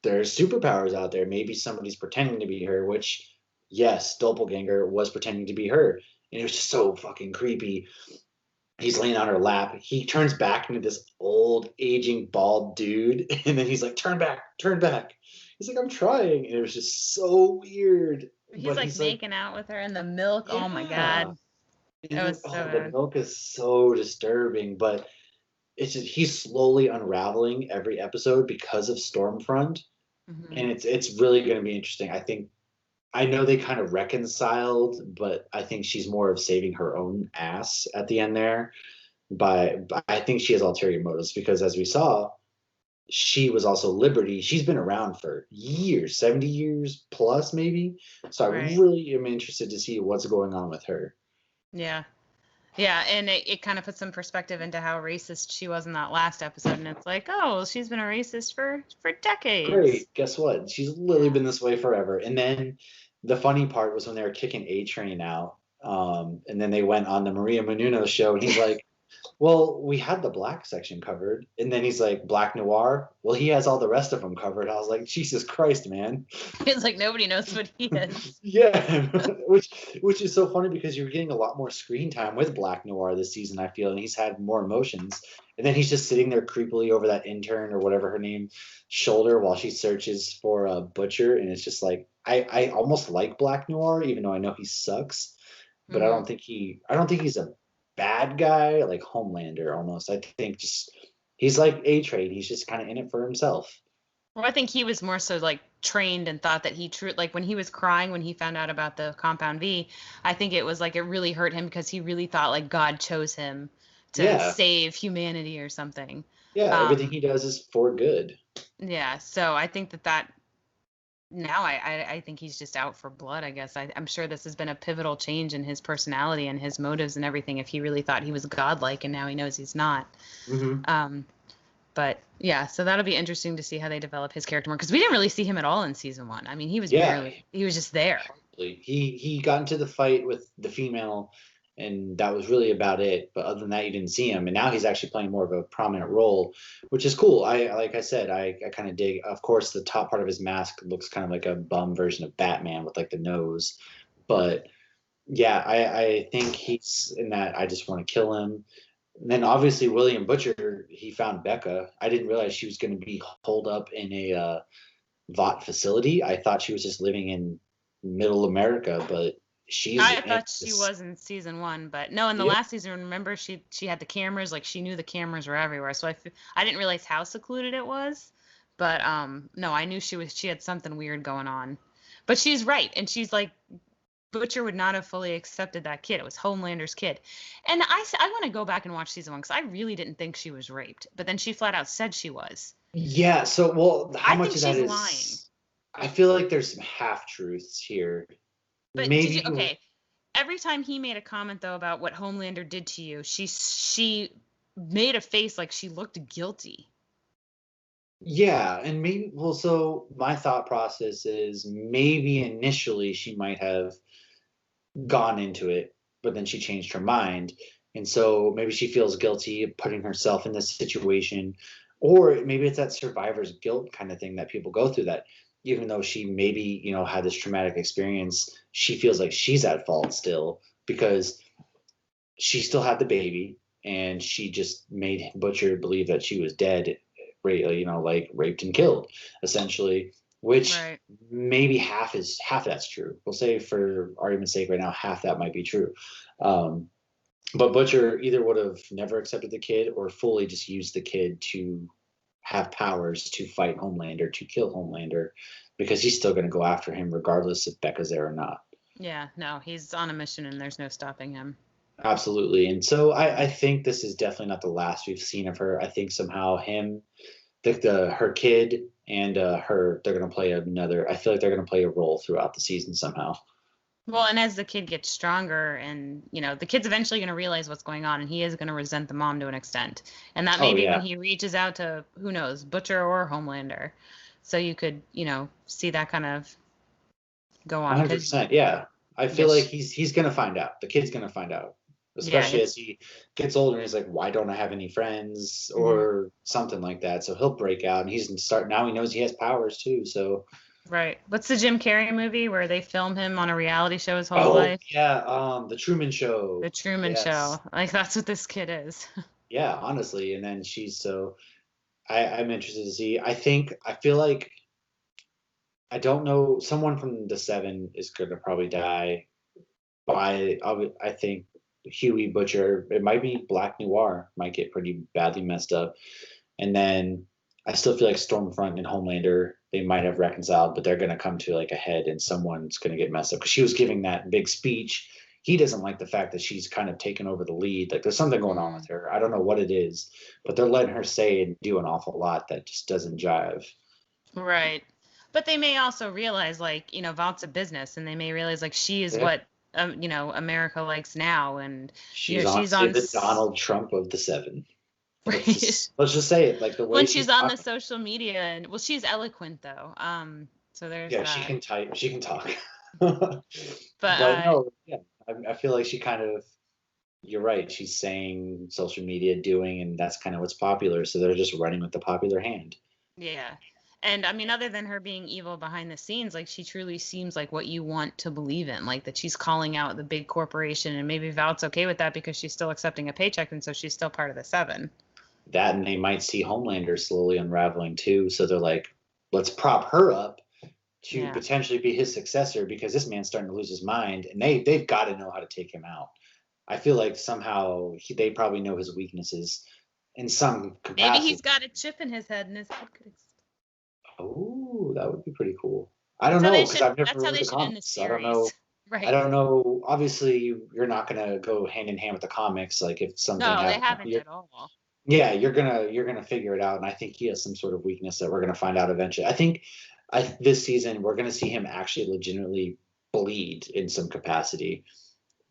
there's superpowers out there. Maybe somebody's pretending to be her, which, yes, Doppelganger was pretending to be her. And it was just so fucking creepy. He's laying on her lap. He turns back into this old, aging, bald dude. And then he's like, turn back, turn back. He's like, I'm trying. And it was just so weird. He's But like he's like, making out with her in the milk. Oh my yeah. God. That was so The good. milk is so disturbing. But it's just, he's slowly unraveling every episode because of Stormfront. Hmm. And it's really going to be interesting. I know they kind of reconciled, but I think she's more of saving her own ass at the end there. But I think she has ulterior motives because, as we saw, she was also Liberty. She's been around for years, 70 years plus, maybe. So I Right. really am interested to see what's going on with her. Yeah. Yeah, and it kind of puts some perspective into how racist she was in that last episode, and it's like, oh, she's been a racist for decades. Great. Guess what? She's literally Yeah. been this way forever. And then the funny part was when they were kicking A Train out. And then they went on the Maria Menounos show, and he's like, well, we had the black section covered. And then he's like, Black Noir? Well, he has all the rest of them covered. I was like, Jesus Christ, man. It's like nobody knows what he is. Yeah, which is so funny because you're getting a lot more screen time with Black Noir this season, I feel, and he's had more emotions. And then he's just sitting there creepily over that intern or whatever her name shoulder while she searches for a butcher, and it's just like I almost like Black Noir, even though I know he sucks, but Hmm. I don't think he's a bad guy like Homelander almost. I think just he's like A-Train. He's just kind of in it for himself. Well, I think he was more so like trained and thought that like when he was crying when he found out about the Compound V, I think it was like it really hurt him because he really thought like God chose him to Yeah, save humanity or something. yeah. Everything Um, he does is for good. yeah, so I think that now I think he's just out for blood, I guess. I'm sure this has been a pivotal change in his personality and his motives and everything if he really thought he was godlike and now he knows he's not. Hmm. Um, but yeah, so that'll be interesting to see how they develop his character more because we didn't really see him at all in season one. I mean, Yeah, he was just there. hardly. He got into the fight with the female, and that was really about it. But other than that, you didn't see him. And now he's actually playing more of a prominent role, which is cool. I like I said, I kind of dig. Of course, the top part of his mask looks kind of like a bum version of Batman with like the nose, but yeah, I think he's in that. I just want to kill him. And then obviously William Butcher, he found Becca. I didn't realize she was going to be holed up in a Vought facility. I thought she was just living in middle America, but she's I in thought she this. was in season one, but no, in the Yeah. last season, remember she had the cameras, like she knew the cameras were everywhere. So I didn't realize how secluded it was, but no, I knew she had something weird going on. But she's right, and she's like Butcher would not have fully accepted that kid. It was Homelander's kid, and I want to go back and watch season one because I really didn't think she was raped, but then she flat out said she was. Yeah. So, well, how I much think of that she's lying. is? I feel like there's some half truths here. But did you Maybe. okay? Every time he made a comment though about what Homelander did to you, she made a face like she looked guilty. Yeah, and maybe. Well, so my thought process is maybe initially she might have gone into it, but then she changed her mind. And so maybe she feels guilty of putting herself in this situation. Or maybe it's that survivor's guilt kind of thing that people go through that even though she maybe, had this traumatic experience, she feels like she's at fault still because she still had the baby and she just made Butcher believe that she was dead, like raped and killed, essentially, which Right. maybe half that's true. We'll say for argument's sake right now, half that might be true. Um, but Butcher either would have never accepted the kid or fully just used the kid to have powers to fight Homelander, to kill Homelander, because he's still going to go after him regardless if Becca's there or not. Yeah, no, he's on a mission and there's no stopping him. Absolutely. And so I think this is definitely not the last we've seen of her. I think somehow her kid and her, they're going to play another, I feel like they're going to play a role throughout the season somehow. Well, and as the kid gets stronger and, the kid's eventually going to realize what's going on and he is going to resent the mom to an extent. And that may Oh, be when yeah. he reaches out to, who knows, Butcher or Homelander. So you could, see that kind of go on. Because 100%. Yeah. I feel like yes, he's going to find out. The kid's going to find out. especially as he gets older. He's like, why don't I have any friends or something like that? So he'll break out, and he's start now. He knows he has powers too. So right. What's the Jim Carrey movie where they film him on a reality show his whole life? Yeah, the Truman Show. The Truman Show. Like that's what this kid is. Yeah, honestly. And then I'm interested to see. I feel like I don't know. Someone from the Seven is going to probably die. I think Huey Butcher. It might be Black Noir. Might get pretty badly messed up. And then I still feel like Stormfront and Homelander, they might have reconciled, but they're going to come to like a head, and someone's going to get messed up because she was giving that big speech. He doesn't like the fact that she's kind of taken over the lead. Like there's something going on with her. I don't know what it is, but they're letting her say and do an awful lot that just doesn't jive. Right. But they may also realize, like, Valt's a business, and they may realize, like, she is what, America likes now, and she's on the Donald Trump of the Seven. Right. Let's just say it, like the way when she's on the social media, and well, she's eloquent though. So there's that. She can type, she can talk. but no, yeah, I feel like she kind of. You're right. She's saying social media, doing, and that's kind of what's popular. So they're just running with the popular hand. Yeah. And I mean, other than her being evil behind the scenes, like she truly seems like what you want to believe in, like that she's calling out the big corporation, and maybe Val's okay with that because she's still accepting a paycheck, and so she's still part of the Seven. That, and they might see Homelander slowly unraveling too. So they're like, let's prop her up to potentially be his successor because this man's starting to lose his mind, and they've got to know how to take him out. I feel like somehow they probably know his weaknesses in some capacity. Maybe he's got a chip in his head, and his head could. Oh, that would be pretty cool. I don't know because I've never read the comics. So I don't know. Right. I don't know. Obviously, you're not gonna go hand in hand with the comics. Like if something happens, they haven't at all. Yeah, you're gonna figure it out, and I think he has some sort of weakness that we're gonna find out eventually. I think this season we're gonna see him actually legitimately bleed in some capacity,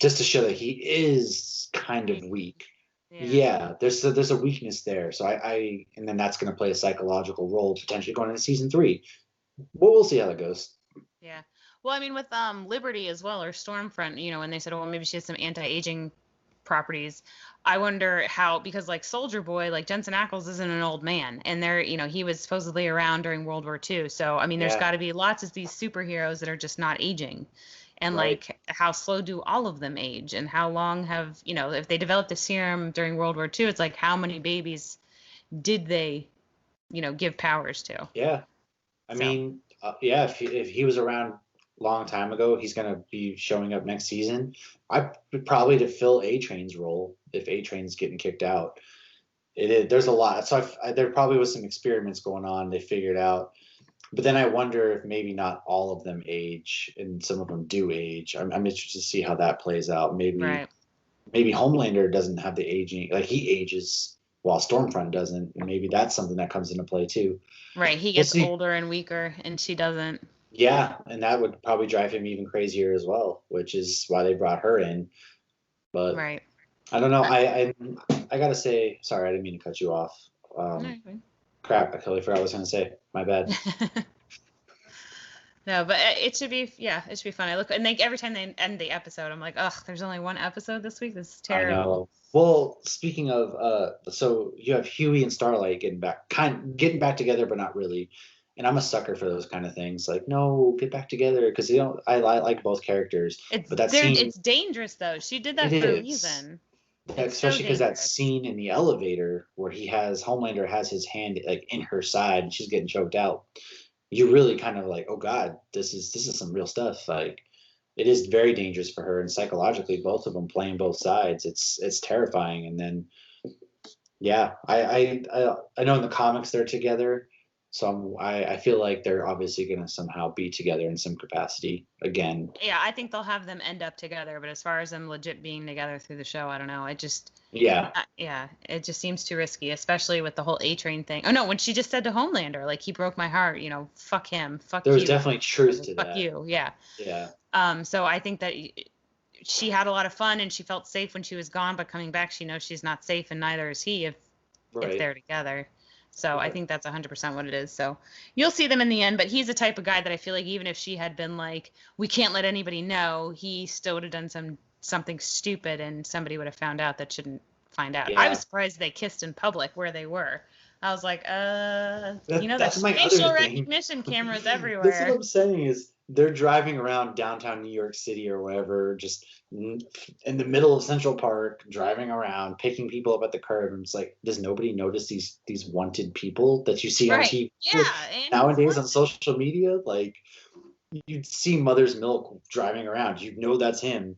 just to show that he is kind of weak. Yeah, there's a weakness there. So and then that's gonna play a psychological role potentially going into season 3. But we'll see how that goes. Yeah. Well, I mean, with Liberty as well, or Stormfront, when they said, well, maybe she has some anti-aging properties. I wonder how, because like Soldier Boy, like Jensen Ackles isn't an old man, and he was supposedly around during World War II. So I mean, there's got to be lots of these superheroes that are just not aging, and like how slow do all of them age, and how long have if they developed a serum during World War II, it's like how many babies did they give powers to? Yeah, I mean, if he was around long time ago, he's going to be showing up next season. I would probably to fill A-Train's role if A-Train's getting kicked out. There's a lot. So there probably was some experiments going on. They figured out. But then I wonder if maybe not all of them age and some of them do age. I'm interested to see how that plays out. Maybe Homelander doesn't have the aging. Like he ages while Stormfront doesn't. And maybe that's something that comes into play too. Right. He gets older and weaker and she doesn't. Yeah, and that would probably drive him even crazier as well, which is why they brought her in. But I don't know. I gotta say, sorry, I didn't mean to cut you off. Crap, I totally forgot what I was gonna say. My bad. No, but it should be fun. I look and every time they end the episode, I'm like, ugh, there's only one episode this week. This is terrible. I know. Well, speaking of, so you have Huey and Starlight getting back together, but not really. And I'm a sucker for those kind of things. Like, no, get back together because I like both characters. It's dangerous though. She did that for a reason. Yeah, especially because that scene in the elevator where Homelander has his hand like in her side and she's getting choked out. You really kind of like, oh God, this is some real stuff. Like, it is very dangerous for her, and psychologically, both of them playing both sides. It's terrifying. And then, yeah, I know in the comics they're together. So I feel like they're obviously going to somehow be together in some capacity again. Yeah, I think they'll have them end up together. But as far as them legit being together through the show, I don't know. It just it just seems too risky, especially with the whole A-Train thing. Oh no, when she just said to Homelander, like, he broke my heart. Fuck him. Fuck you. There's definitely truth to that. Fuck you. Yeah. Yeah. So I think that she had a lot of fun and she felt safe when she was gone, but coming back, she knows she's not safe, and neither is he if they're together. So I think that's 100% what it is. So you'll see them in the end, but he's the type of guy that I feel like even if she had been like, we can't let anybody know, he still would have done some something stupid and somebody would have found out that shouldn't find out. Yeah. I was surprised they kissed in public where they were. I was like, That's there's my facial other thing. recognition cameras That's everywhere. what I'm saying is they're driving around downtown New York City or wherever, just in the middle of Central Park, driving around, picking people up at the curb. And it's like, does nobody notice these wanted people that you see on Right. TV Yeah. And nowadays on social media? Like, you'd see Mother's Milk driving around. You know that's him.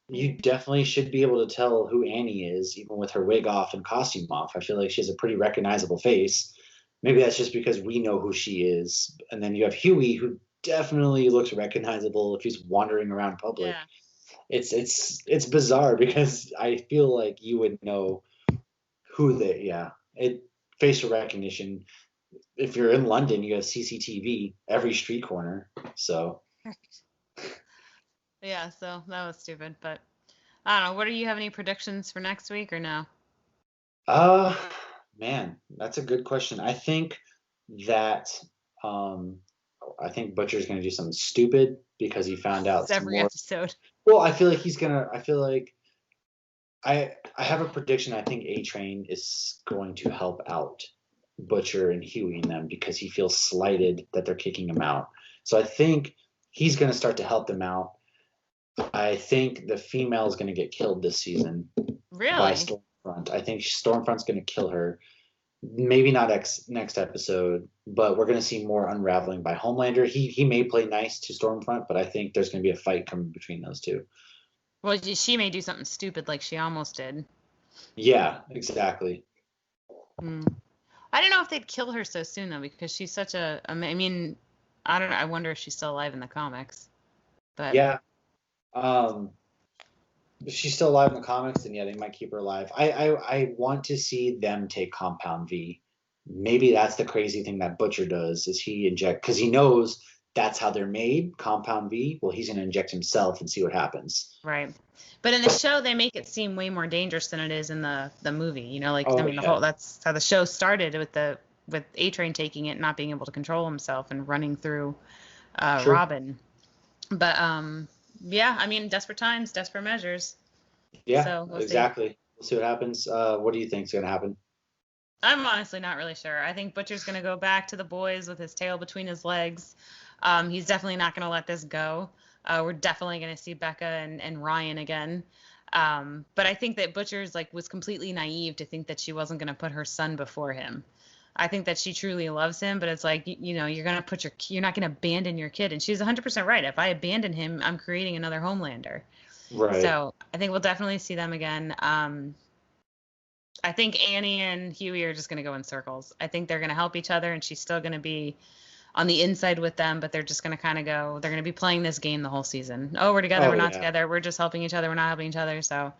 You definitely should be able to tell who Annie is, even with her wig off and costume off. I feel like she has a pretty recognizable face. Maybe that's just because we know who she is. And then you have Huey, who definitely looks recognizable if he's wandering around public. Yeah. It's bizarre because I feel like you would know who facial recognition. If you're in London, you have CCTV every street corner. So Yeah, so that was stupid, but I don't know. What do you have any predictions for next week or no? Man, that's a good question. I think that I think Butcher's gonna do something stupid because he found out It's some every more. episode. Well, I feel like I have a prediction. I think A-Train is going to help out Butcher and Huey and them because he feels slighted that they're kicking him out. So I think he's going to start to help them out. I think the female is going to get killed this season by Really? Stormfront. I think Stormfront's going to kill her. Maybe not next episode, but we're going to see more unraveling by Homelander. He may play nice to Stormfront, but I think there's going to be a fight coming between those two. Well, she may do something stupid like she almost did. Yeah, exactly. I don't know if they'd kill her so soon though, because she's such I mean, I don't know. I wonder if she's still alive in the comics. But yeah, if she's still alive in the comics, then yeah, they might keep her alive. I want to see them take Compound V. Maybe that's the crazy thing that Butcher does is he inject because he knows that's how they're made, Compound V. Well, he's going to inject himself and see what happens. Right. But in the show, they make it seem way more dangerous than it is in the movie. You know, like the whole that's how the show started with A-Train taking it, and not being able to control himself and running through Robin. But yeah, I mean, desperate times, desperate measures. Yeah, so exactly. See. We'll see what happens. What do you think is going to happen? I'm honestly not really sure. I think Butcher's going to go back to the boys with his tail between his legs. He's definitely not going to let this go. We're definitely going to see Becca and Ryan again. But I think that Butcher's was completely naive to think that she wasn't going to put her son before him. I think that she truly loves him, but it's like, you're going to you're not going to abandon your kid. And she's 100% right. If I abandon him, I'm creating another Homelander. Right. So I think we'll definitely see them again. I think Annie and Huey are just going to go in circles. I think they're going to help each other, and she's still going to be on the inside with them, but they're just going to kind of go, they're going to be playing this game the whole season. Oh, we're together, we're not together, we're just helping each other, we're not helping each other. So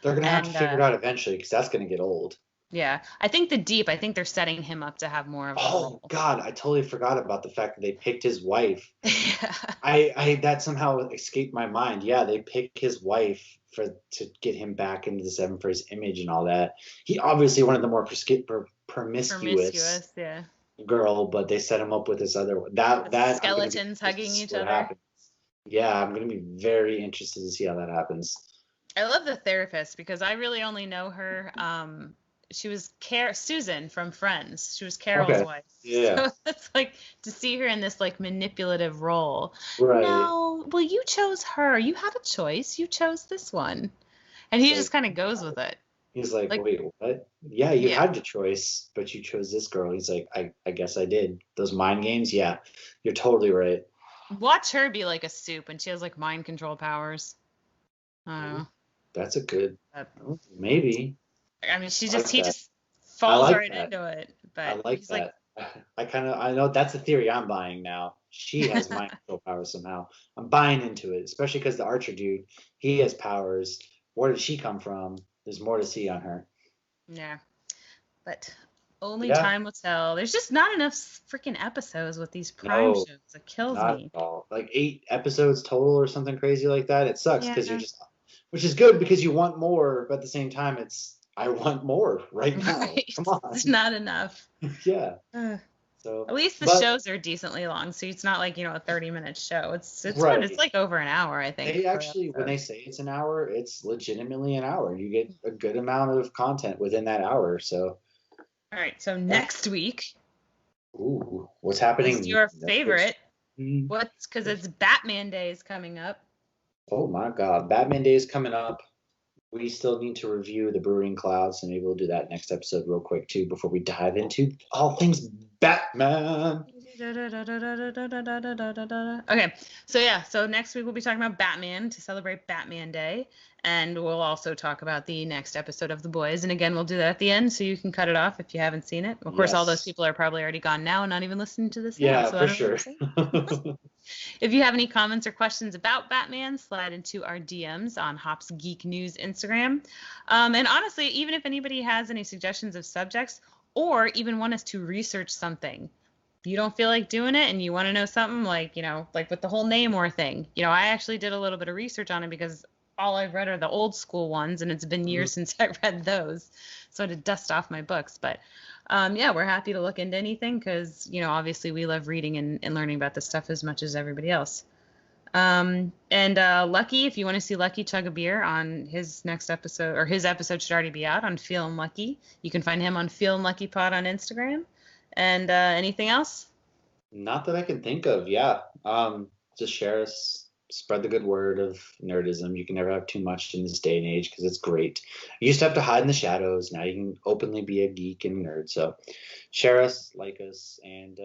they're going to have to figure it out eventually because that's going to get old. Yeah. I think they're setting him up to have more of a role. Oh, God, I totally forgot about the fact that they picked his wife. Yeah. I that somehow escaped my mind. Yeah, they picked his wife to get him back into the Seven for his image and all that. He obviously one of the more promiscuous yeah. girl, but they set him up with this other one. That skeletons hugging each other. Happens. Yeah, I'm gonna be very interested to see how that happens. I love the therapist because I really only know her. She was Susan from Friends. She was Carol's wife. Yeah. So it's like to see her in this manipulative role. Right. No, well, you chose her. You had a choice. You chose this one, and he just kind of goes with it. He's like, wait, what? Yeah, you had the choice, but you chose this girl. He's like, I guess I did. Those mind games, yeah, you're totally right. Watch her be like a soup, and she has mind control powers. I don't know. That's a good. Maybe. I mean, he just falls right into it. But I like that. I know that's a theory I'm buying now. She has mind control powers somehow. I'm buying into it, especially because the Archer dude, he has powers. Where did she come from? There's more to see on her. Yeah, but only time will tell. There's just not enough freaking episodes with these Prime shows. It kills me. At all. 8 episodes total or something crazy like that. It sucks because you're just, which is good because you want more, but at the same time, I want more right now. Come on. It's not enough. Yeah. So, At least the but shows are decently long, so it's not like, a 30-minute show. It's right. good. It's like over an hour, I think, They per actually, when episode. they say it's an hour, it's legitimately an hour. You get a good amount of content within that hour. So, All right, so yeah. next week Ooh, what's is happening? your Netflix. favorite. Because it's Batman Day is coming up. Oh my God, Batman Day is coming up. We still need to review the Brewing Clouds, and maybe we'll do that next episode real quick too before we dive into all things Batman. Okay, so next week we'll be talking about Batman to celebrate Batman Day, and we'll also talk about the next episode of The Boys. And again, we'll do that at the end, so you can cut it off if you haven't seen it. Of course, all those Yes. people are probably already gone now and not even listening to this now. Yeah, So for I don't know sure. what to say. If you have any comments or questions about Batman, slide into our DMs on Hops Geek News Instagram. And honestly, even if anybody has any suggestions of subjects or even want us to research something, you don't feel like doing it and you want to know something like, like with the whole Namor thing. I actually did a little bit of research on it because all I've read are the old school ones, and it's been years since I read those. So I had to dust off my books. But yeah, we're happy to look into anything because, obviously we love reading and learning about this stuff as much as everybody else. And Lucky, if you want to see Lucky chug a beer on his next episode, or his episode should already be out on Feelin' Lucky. You can find him on Feelin' Lucky Pod on Instagram. And anything else? Not that I can think of. Yeah. Just share us, spread the good word of nerdism. You can never have too much in this day and age because it's great. You used to have to hide in the shadows. Now you can openly be a geek and nerd. So share us, like us, and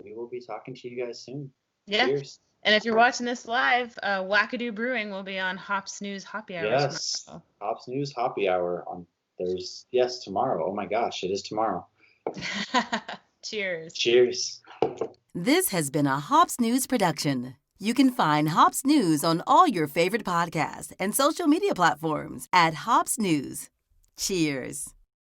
we will be talking to you guys soon. Yeah. Cheers. And if you're watching this live, Wackadoo Brewing will be on Hops News Hoppy Hour Yes. tomorrow. Hops News Hoppy Hour on Thursday. Yes, tomorrow. Oh my gosh, it is tomorrow. Cheers. Cheers. This has been a Hops News production. You can find Hops News on all your favorite podcasts and social media platforms at Hops News. Cheers.